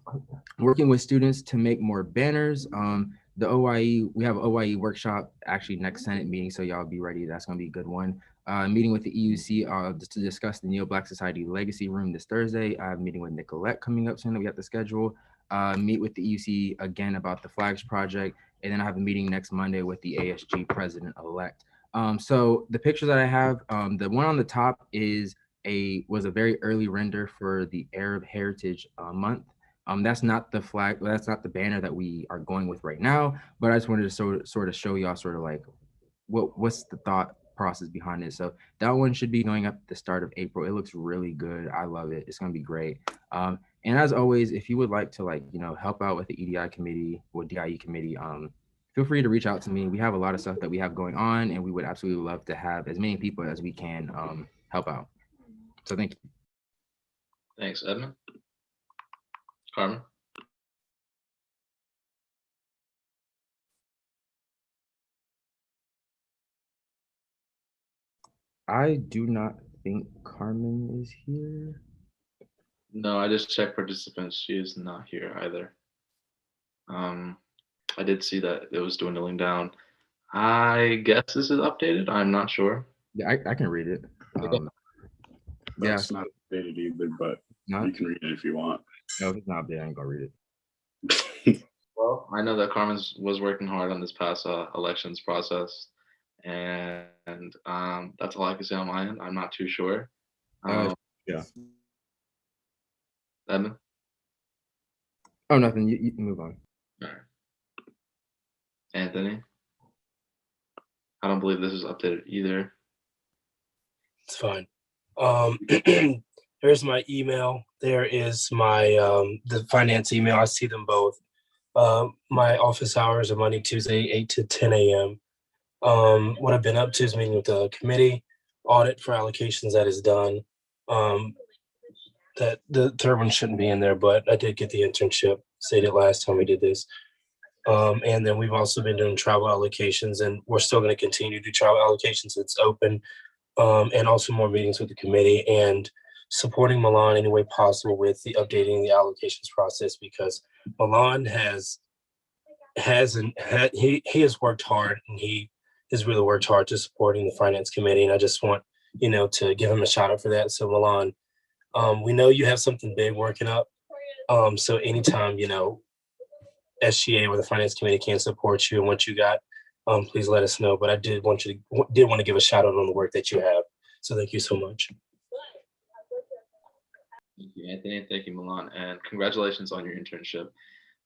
Working with students to make more banners. The OIE, we have an OIE workshop actually next Senate meeting, so y'all be ready. That's gonna be a good one. Meeting with the EUC just to discuss the Neo-Black Society Legacy Room this Thursday. I have a meeting with Nicolette coming up soon that we have to schedule. Meet with the EUC again about the Flags Project. And then I have a meeting next Monday with the ASG president-elect. So the pictures that I have, the one on the top was a very early render for the Arab Heritage Month. That's not the flag, that's not the banner that we are going with right now, but I just wanted to sort of show y'all sort of like what's the thought process behind it. So that one should be going up at the start of April. It looks really good. I love it. It's gonna be great. And as always, if you would like to help out with the EDI committee or DIE committee, feel free to reach out to me. We have a lot of stuff that we have going on, and we would absolutely love to have as many people as we can help out. So thank you. Thanks, Edmund. Carmen? I do not think Carmen is here. No, I just checked participants. She is not here either. I did see that it was dwindling down. I guess this is updated. I'm not sure. Yeah, I can read it. Yeah, it's not updated either, but you can read it if you want. No, if it's not updated, I ain't gonna read it. Well, I know that Carmen was working hard on this past elections process, and that's all I can say on my end. I'm not too sure. Yeah. Edmund? Oh, nothing. You can move on. All right. Anthony? I don't believe this is updated either. It's fine. Here's my email. There is my the finance email. I see them both. My office hours are Monday, Tuesday, 8 to 10 a.m. What I've been up to is meeting with the committee, audit for allocations that is done. That the third one shouldn't be in there, but I did get the internship stated last time we did this. And then we've also been doing travel allocations, and we're still going to continue to do travel allocations. It's open, and also more meetings with the committee and supporting Milan any way possible with the updating the allocations process, because Milan has worked hard, and he has really worked hard to supporting the finance committee. And I just want, to give him a shout out for that. So Milan, we know you have something big working up, So anytime, SGA or the finance committee can support you and what you got, please let us know. But I did want to give a shout out on the work that you have. So thank you so much. Thank you, Anthony. Thank you, Milan. And congratulations on your internship.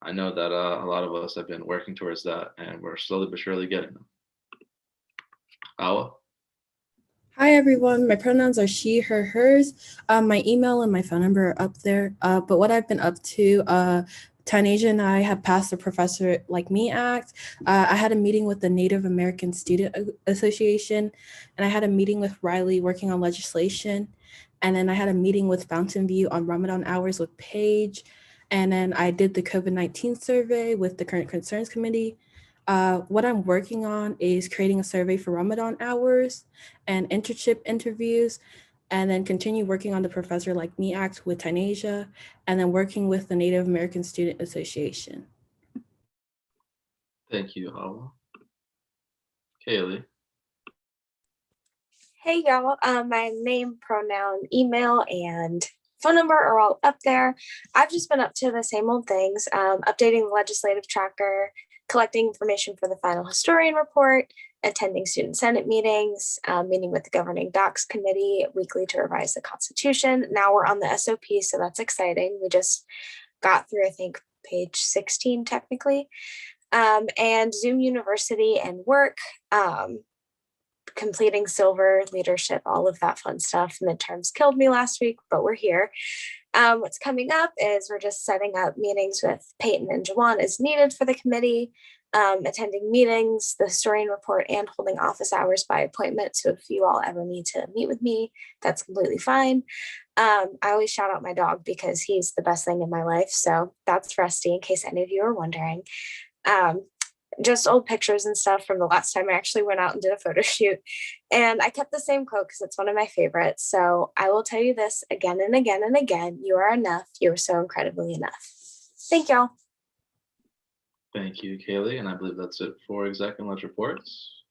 I know that a lot of us have been working towards that, and we're slowly but surely getting them. Awa? Hi everyone, my pronouns are she, her, hers. My email and my phone number are up there. But what I've been up to, Tynasia and I have passed the Professor Like Me Act. I had a meeting with the Native American Student Association, and I had a meeting with Riley working on legislation. And then I had a meeting with Fountain View on Ramadan hours with Paige. And then I did the COVID-19 survey with the Current Concerns Committee. What I'm working on is creating a survey for Ramadan hours and internship interviews, and then continue working on the Professor Like Me Act with Tynasia, and then working with the Native American Student Association. Thank you, Awa. Kaylee? Hey y'all, my name, pronoun, email, and phone number are all up there. I've just been up to the same old things, updating the legislative tracker, collecting information for the final historian report, attending student senate meetings, meeting with the governing docs committee weekly to revise the Constitution. Now we're on the SOP, so that's exciting. We just got through, I think, page 16 technically, and Zoom University and work, completing silver leadership, all of that fun stuff. Midterms killed me last week, but we're here. What's coming up is we're just setting up meetings with Peyton and Jawan as needed for the committee, attending meetings, the historian report, and holding office hours by appointment. So if you all ever need to meet with me, that's completely fine. I always shout out my dog because he's the best thing in my life. So that's Rusty, in case any of you are wondering. Just old pictures and stuff from the last time I actually went out and did a photo shoot. And I kept the same quote because it's one of my favorites. So I will tell you this again and again and again. You are enough. You are so incredibly enough. Thank y'all. Thank you, Kaylee. And I believe that's it for exec and ledge reports.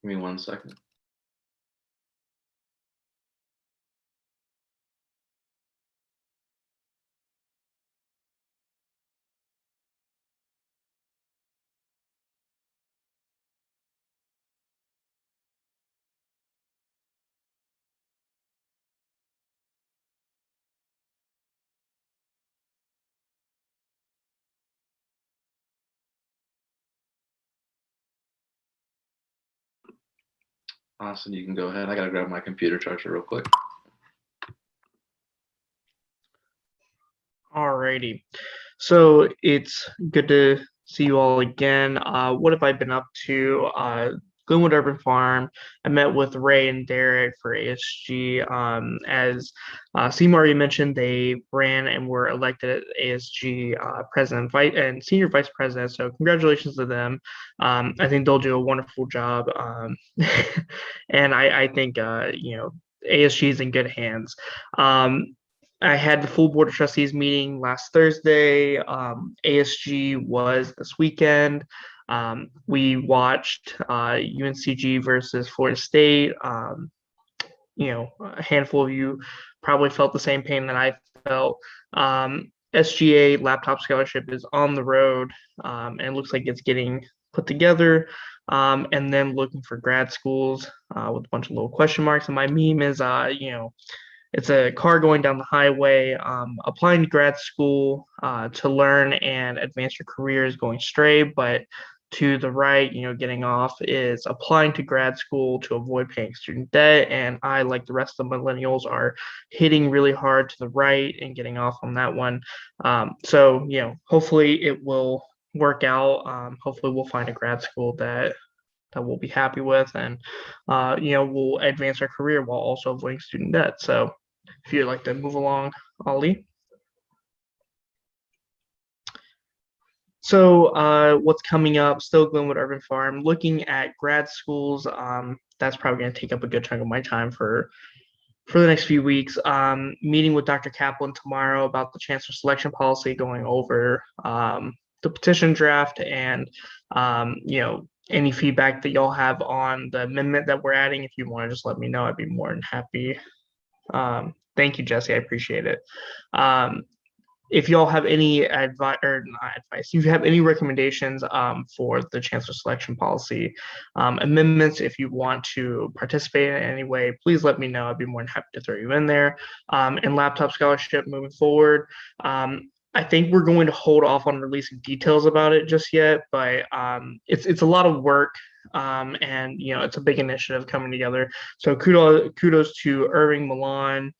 Give me 1 second. Austin, you can go ahead. I gotta grab my computer charger real quick. Alrighty, so it's good to see you all again. What have I been up to? Glenwood Urban Farm. I met with Ray and Derek for ASG. As Seema already mentioned, they ran and were elected ASG president, and senior vice president. So congratulations to them. I think they'll do a wonderful job. And I think ASG is in good hands. I had the full board of trustees meeting last Thursday. ASG was this weekend. We watched UNCG versus Florida State. A handful of you probably felt the same pain that I felt. SGA laptop scholarship is on the road, and it looks like it's getting put together. And then looking for grad schools with a bunch of little question marks. And my meme is, it's a car going down the highway, applying to grad school to learn and advance your career is going straight, but to the right, getting off is applying to grad school to avoid paying student debt. And I, like the rest of the millennials, are hitting really hard to the right and getting off on that one. So, hopefully it will work out. Hopefully we'll find a grad school that we'll be happy with, and we'll advance our career while also avoiding student debt. So if you'd like to move along, Ali. So what's coming up? Still Glenwood Urban Farm. Looking at grad schools. That's probably going to take up a good chunk of my time for the next few weeks. Meeting with Dr. Kaplan tomorrow about the chancellor selection policy, going over the petition draft and any feedback that y'all have on the amendment that we're adding. If you want to just let me know, I'd be more than happy. Thank you, Jesse. I appreciate it. if y'all have any advice or not advice, if you have any recommendations for the chancellor selection policy amendments, if you want to participate in any way, please let me know. I'd be more than happy to throw you in there. And laptop scholarship moving forward. I think we're going to hold off on releasing details about it just yet, but it's a lot of work. And it's a big initiative coming together. So kudos to Irving Milan,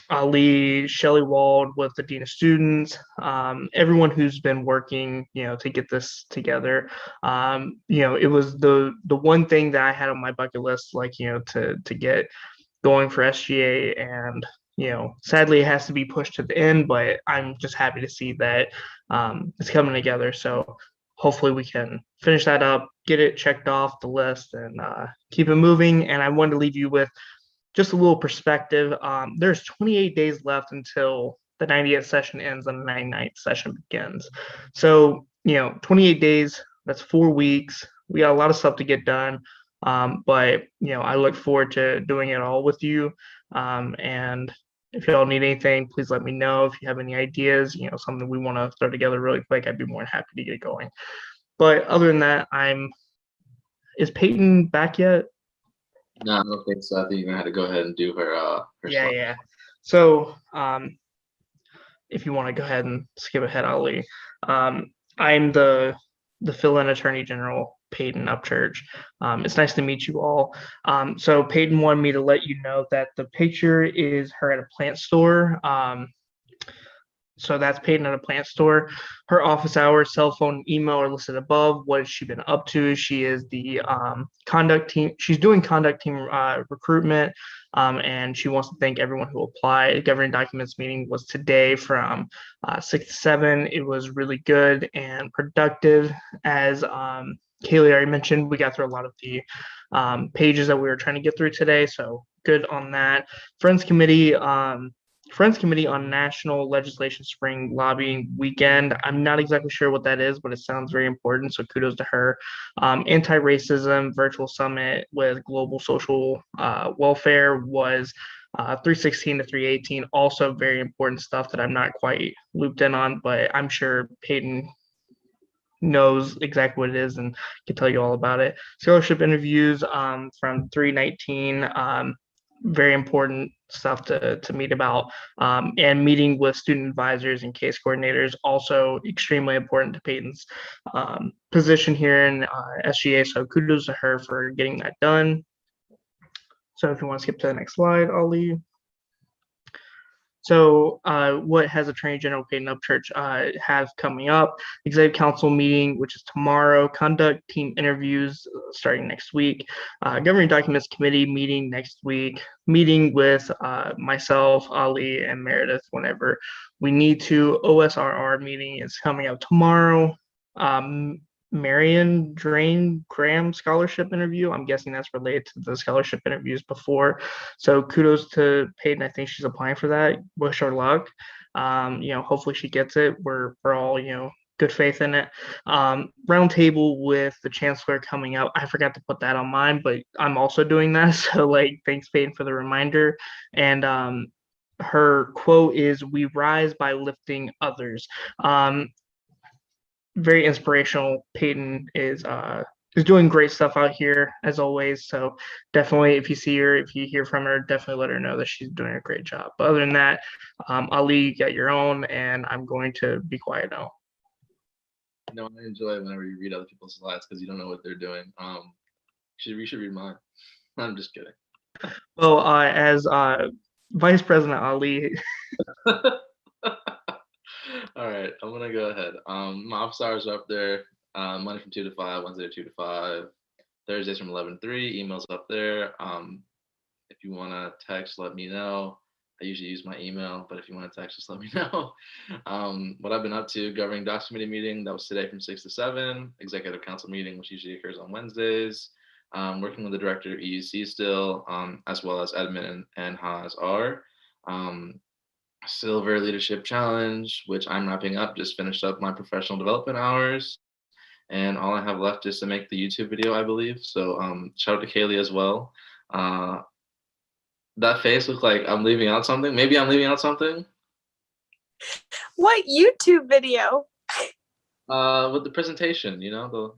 Ali, Shelley Wald with the Dean of Students, everyone who's been working, to get this together. It was the one thing that I had on my bucket list, like, to get going for SGA, and sadly it has to be pushed to the end, but I'm just happy to see that it's coming together. So hopefully we can finish that up, get it checked off the list, and keep it moving. And I wanted to leave you with just a little perspective. There's 28 days left until the 90th session ends and the 99th session begins. So, 28 days, that's 4 weeks. We got a lot of stuff to get done. But, I look forward to doing it all with you. And if y'all need anything, please let me know. If you have any ideas, something we want to throw together really quick, I'd be more than happy to get going. But other than that, is Peyton back yet? No, I don't think so. I think you're gonna have to go ahead and do her slide. Yeah. So if you want to go ahead and skip ahead, Ali. I'm the fill-in Attorney General, Peyton Upchurch. It's nice to meet you all. So Peyton wanted me to let you know that the picture is her at a plant store. So that's Peyton at a plant store. Her office hours, cell phone, email are listed above. What has she been up to? She is the conduct team. She's doing conduct team recruitment, and she wants to thank everyone who applied. The governing documents meeting was today from 6 to 7. It was really good and productive. As Kaylee already mentioned, we got through a lot of the pages that we were trying to get through today, so good on that. Friends Committee on National Legislation Spring Lobbying Weekend. I'm not exactly sure what that is, but it sounds very important, so kudos to her. Anti-racism virtual summit with global social welfare was 316 to 318. Also very important stuff that I'm not quite looped in on, but I'm sure Peyton knows exactly what it is and can tell you all about it. Scholarship interviews from 319. Very important stuff to meet about, and meeting with student advisors and case coordinators, also extremely important to Peyton's position here in SGA. So kudos to her for getting that done. So if you want to skip to the next slide, Ali. So what has Attorney General Peyton Upchurch have coming up? Executive Council meeting, which is tomorrow. Conduct team interviews starting next week. Governing Documents Committee meeting next week. Meeting with myself, Ali, and Meredith whenever we need to. OSRR meeting is coming up tomorrow. Marion Drain Graham scholarship interview. I'm guessing that's related to the scholarship interviews before. So kudos to Peyton. I think she's applying for that. Wish her luck. Hopefully she gets it. We're all, good faith in it. Roundtable with the chancellor coming up. I forgot to put that on mine, but I'm also doing that. So thanks Peyton for the reminder. And her quote is, "We rise by lifting others." Very inspirational. Peyton is doing great stuff out here as always. So definitely, if you see her, if you hear from her, definitely let her know that she's doing a great job. But other than that, Ali, you got your own, and I'm going to be quiet now. No, I enjoy it whenever you read other people's slides because you don't know what they're doing. You should read mine. I'm just kidding. Well, as Vice President Ali. All right, I'm gonna go ahead. My office hours are up there. Monday from 2 to 5, Wednesday 2 to 5, Thursdays from 11 to 3. Emails up there. If you wanna text, let me know. I usually use my email, but if you want to text, just let me know. What I've been up to: governing docs committee meeting, that was today from 6 to 7. Executive council meeting, which usually occurs on Wednesdays. Working with the director of EUC still, as well as Edmund and Haas are. Silver Leadership Challenge, which I'm wrapping up, just finished up my professional development hours. And all I have left is to make the YouTube video, I believe. So shout out to Kaylee as well. That face looked like I'm leaving out something. Maybe I'm leaving out something. What YouTube video? With the presentation, you know,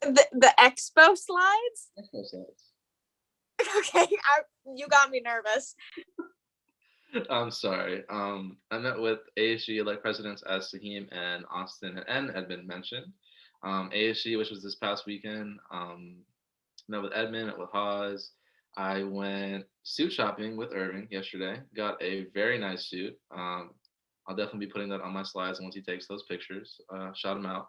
The expo slides? the expo slides. Okay, you got me nervous. I'm sorry. I met with ASG elect presidents as Saheem and Austin and Edmund mentioned. ASG, which was this past weekend, met with Edmund, met with Hawes. I went suit shopping with Irving yesterday. Got a very nice suit. I'll definitely be putting that on my slides once he takes those pictures. Shout him out.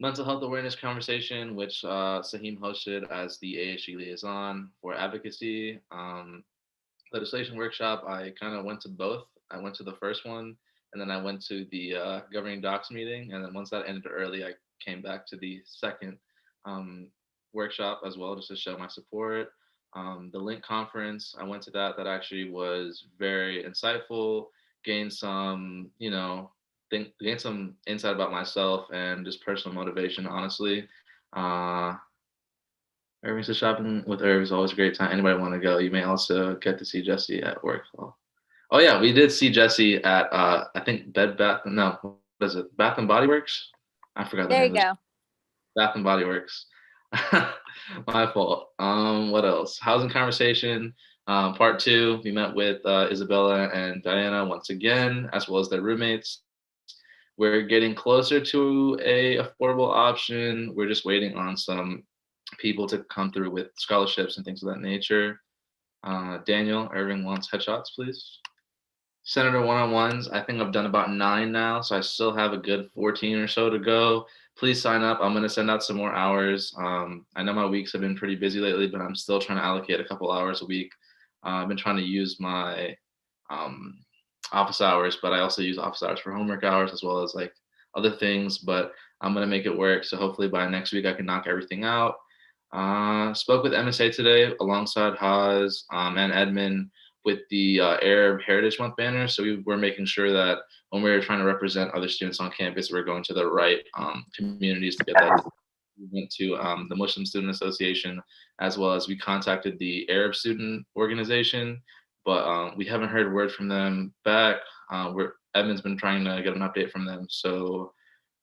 Mental health awareness conversation, which Saheem hosted as the ASG liaison for advocacy. Legislation workshop, I kind of went to both. I went to the first one, and then I went to the governing docs meeting. And then once that ended early, I came back to the second workshop as well, just to show my support. The Link conference, I went to that. That actually was very insightful. Gained some, gained some insight about myself and just personal motivation, honestly. Irving's shopping with Irv is always a great time. Anybody want to go? You may also get to see Jesse at work. Oh yeah, we did see Jesse at I think Bath and Body Works? I forgot the There name. you go. Bath and Body Works. My fault. What else? Housing conversation. Part 2. We met with Isabella and Diana once again, as well as their roommates. We're getting closer to a affordable option. We're just waiting on some people to come through with scholarships and things of that nature. Daniel, Irving wants headshots, please. Senator one-on-ones, I think I've done about 9 now, so I still have a good 14 or so to go. Please sign up. I'm going to send out some more hours. I know my weeks have been pretty busy lately, but I'm still trying to allocate a couple hours a week. I've been trying to use my office hours, but I also use office hours for homework hours as well as like other things, but I'm going to make it work. So hopefully by next week I can knock everything out. Spoke with MSA today alongside Haas and Edmund with the Arab Heritage Month banner. So we were making sure that when we were trying to represent other students on campus, we're going to the right communities to get that. We went to the Muslim Student Association, as well as we contacted the Arab Student Organization, but we haven't heard word from them back. Edmund's been trying to get an update from them. So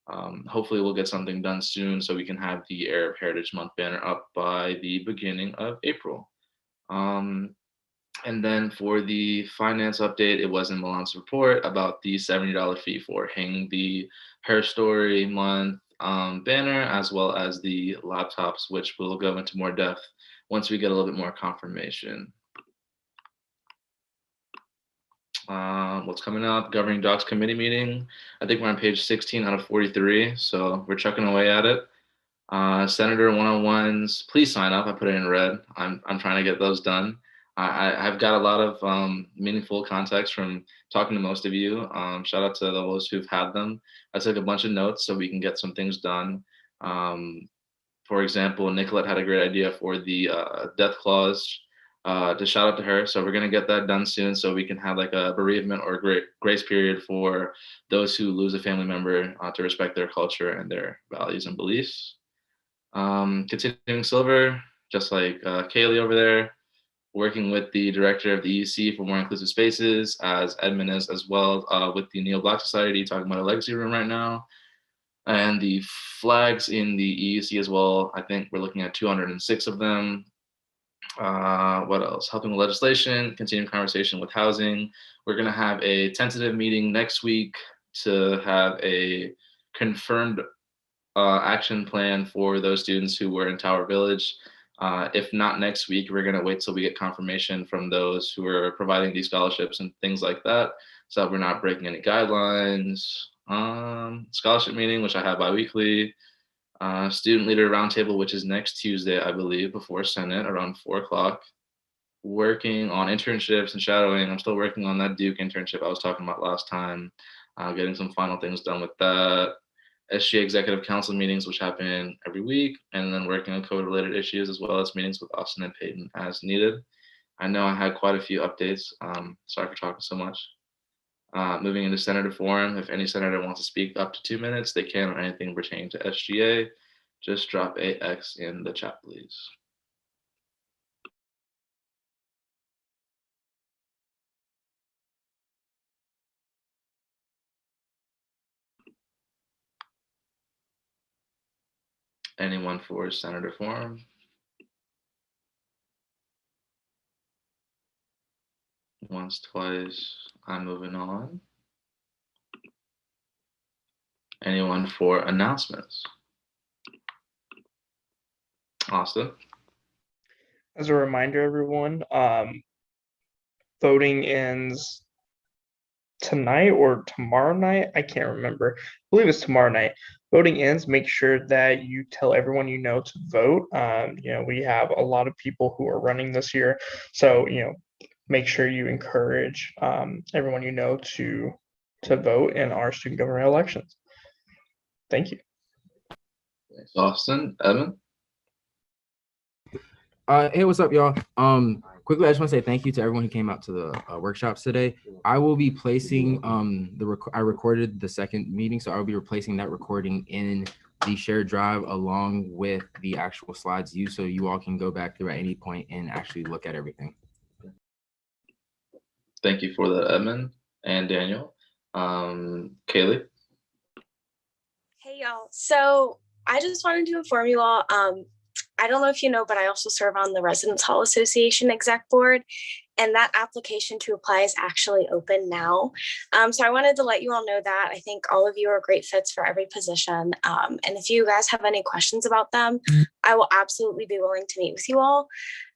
hopefully we'll get something done soon so we can have the Arab Heritage Month banner up by the beginning of April. And then for the finance update, it was in Milan's report about the $70 fee for hanging the Her Story Month banner, as well as the laptops, which we'll go into more depth once we get a little bit more confirmation. What's coming up? Governing Docs Committee meeting. I think we're on page 16 out of 43, so we're chucking away at it. Senator one-on-ones, please sign up. I put it in red. I'm trying to get those done. I've got a lot of meaningful context from talking to most of you. Shout out to those who've had them. I took a bunch of notes so we can get some things done. For example, Nicolette had a great idea for the death clause. To shout out to her. So we're going to get that done soon so we can have like a bereavement or grace period for those who lose a family member to respect their culture and their values and beliefs. Continuing Silver, just like Kaylee over there, working with the director of the EUC for more inclusive spaces, as Edmund is as well, with the Neo Black Society, talking about a legacy room right now. And the flags in the EUC as well, I think we're looking at 206 of them. What else? Helping with legislation, continuing conversation with housing. We're going to have a tentative meeting next week to have a confirmed action plan for those students who were in Tower Village. If not next week, we're going to wait till we get confirmation from those who are providing these scholarships and things like that, so that we're not breaking any guidelines. Scholarship meeting, which I have bi-weekly. Student leader roundtable, which is next Tuesday, I believe, before Senate around 4 o'clock. Working on internships and shadowing. I'm still working on that Duke internship I was talking about last time. Getting some final things done with that. SGA Executive Council meetings, which happen every week, and then working on COVID-related issues, as well as meetings with Austin and Peyton as needed. I know I had quite a few updates. Sorry for talking so much. Moving into Senator Forum, if any senator wants to speak up to 2 minutes, they can on anything pertaining to SGA. Just drop a X in the chat, please. Anyone for Senator Forum? Once, twice. I'm moving on. Anyone for announcements? Austin? As a reminder, everyone, voting ends tonight or tomorrow night. I can't remember. I believe it's tomorrow night. Voting ends. Make sure that you tell everyone you know to vote. We have a lot of people who are running this year, so make sure you encourage everyone you know to vote in our student government elections. Thank you. Thanks, Austin. Evan? Hey, what's up, y'all? Quickly, I just want to say thank you to everyone who came out to the workshops today. I will be placing I recorded the second meeting, so I will be replacing that recording in the shared drive along with the actual slides used, so you all can go back through at any point and actually look at everything. Thank you for that, Edmund and Daniel. Kaylee? Hey y'all. So I just wanted to inform you all, I don't know if you know, but I also serve on the Residence Hall Association exec board, and that application to apply is actually open now. So I wanted to let you all know that. I think all of you are great fits for every position. And if you guys have any questions about them, I will absolutely be willing to meet with you all.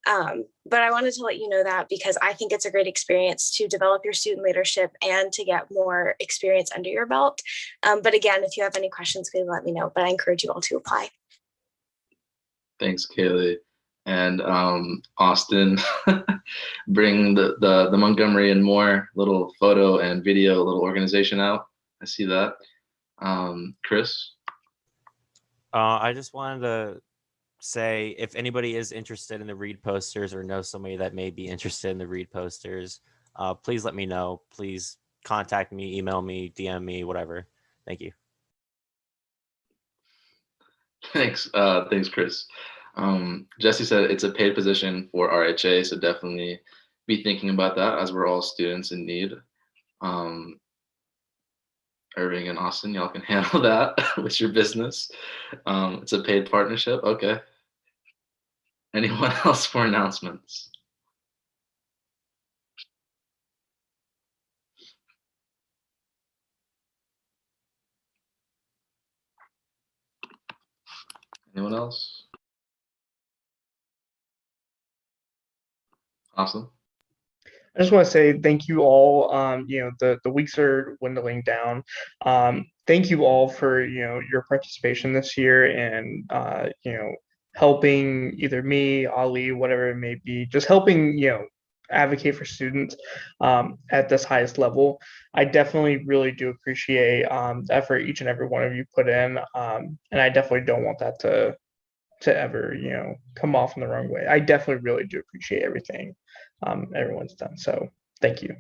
But I wanted to let you know that because I think it's a great experience to develop your student leadership and to get more experience under your belt. But again, if you have any questions, please let me know, but I encourage you all to apply. Thanks, Kaylee. And Austin, bring the Montgomery and More little photo and video little organization out. I see that. Chris? I just wanted to say if anybody is interested in the READ posters or knows somebody that may be interested in the READ posters, please let me know. Please contact me, email me, DM me, whatever. Thank you. Thanks, Chris. Jesse said it's a paid position for RHA, so definitely be thinking about that as we're all students in need. Irving and Austin, y'all can handle that with your business. It's a paid partnership. Okay. Anyone else for announcements? Anyone else? Awesome. I just want to say thank you all. The weeks are dwindling down. Thank you all for your participation this year and helping either me, Ali, whatever it may be, just helping advocate for students at this highest level. I definitely really do appreciate the effort each and every one of you put in, and I definitely don't want that to ever come off in the wrong way. I definitely really do appreciate everything everyone's done. So thank you.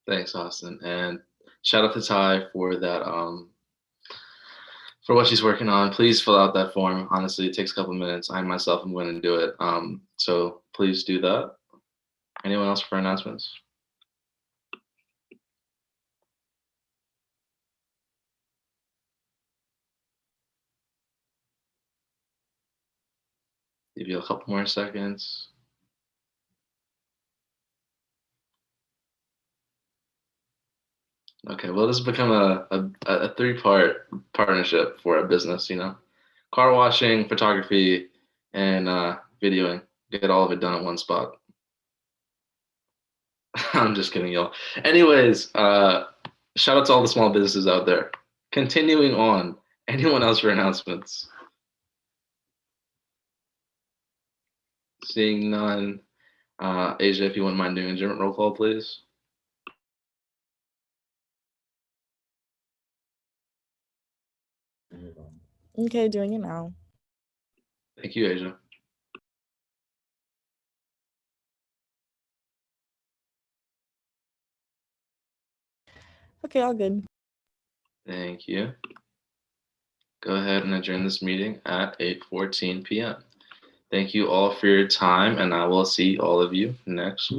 Thanks, Austin, and shout out to Ty for that for what she's working on. Please fill out that form. Honestly, it takes a couple minutes. I myself am going to do it. So please do that. Anyone else for announcements? Give you a couple more seconds. Okay, well, this has become a three-part partnership for a business, car washing, photography, and videoing. Get all of it done at one spot. I'm just kidding, y'all. Anyways, shout out to all the small businesses out there. Continuing on, anyone else for announcements? Seeing none. Asia, if you wouldn't mind doing a German roll call, please. Okay, doing it now. Thank you, Asia. Okay, all good. Thank you. Go ahead and adjourn this meeting at 8:14 p.m. Thank you all for your time, and I will see all of you next week.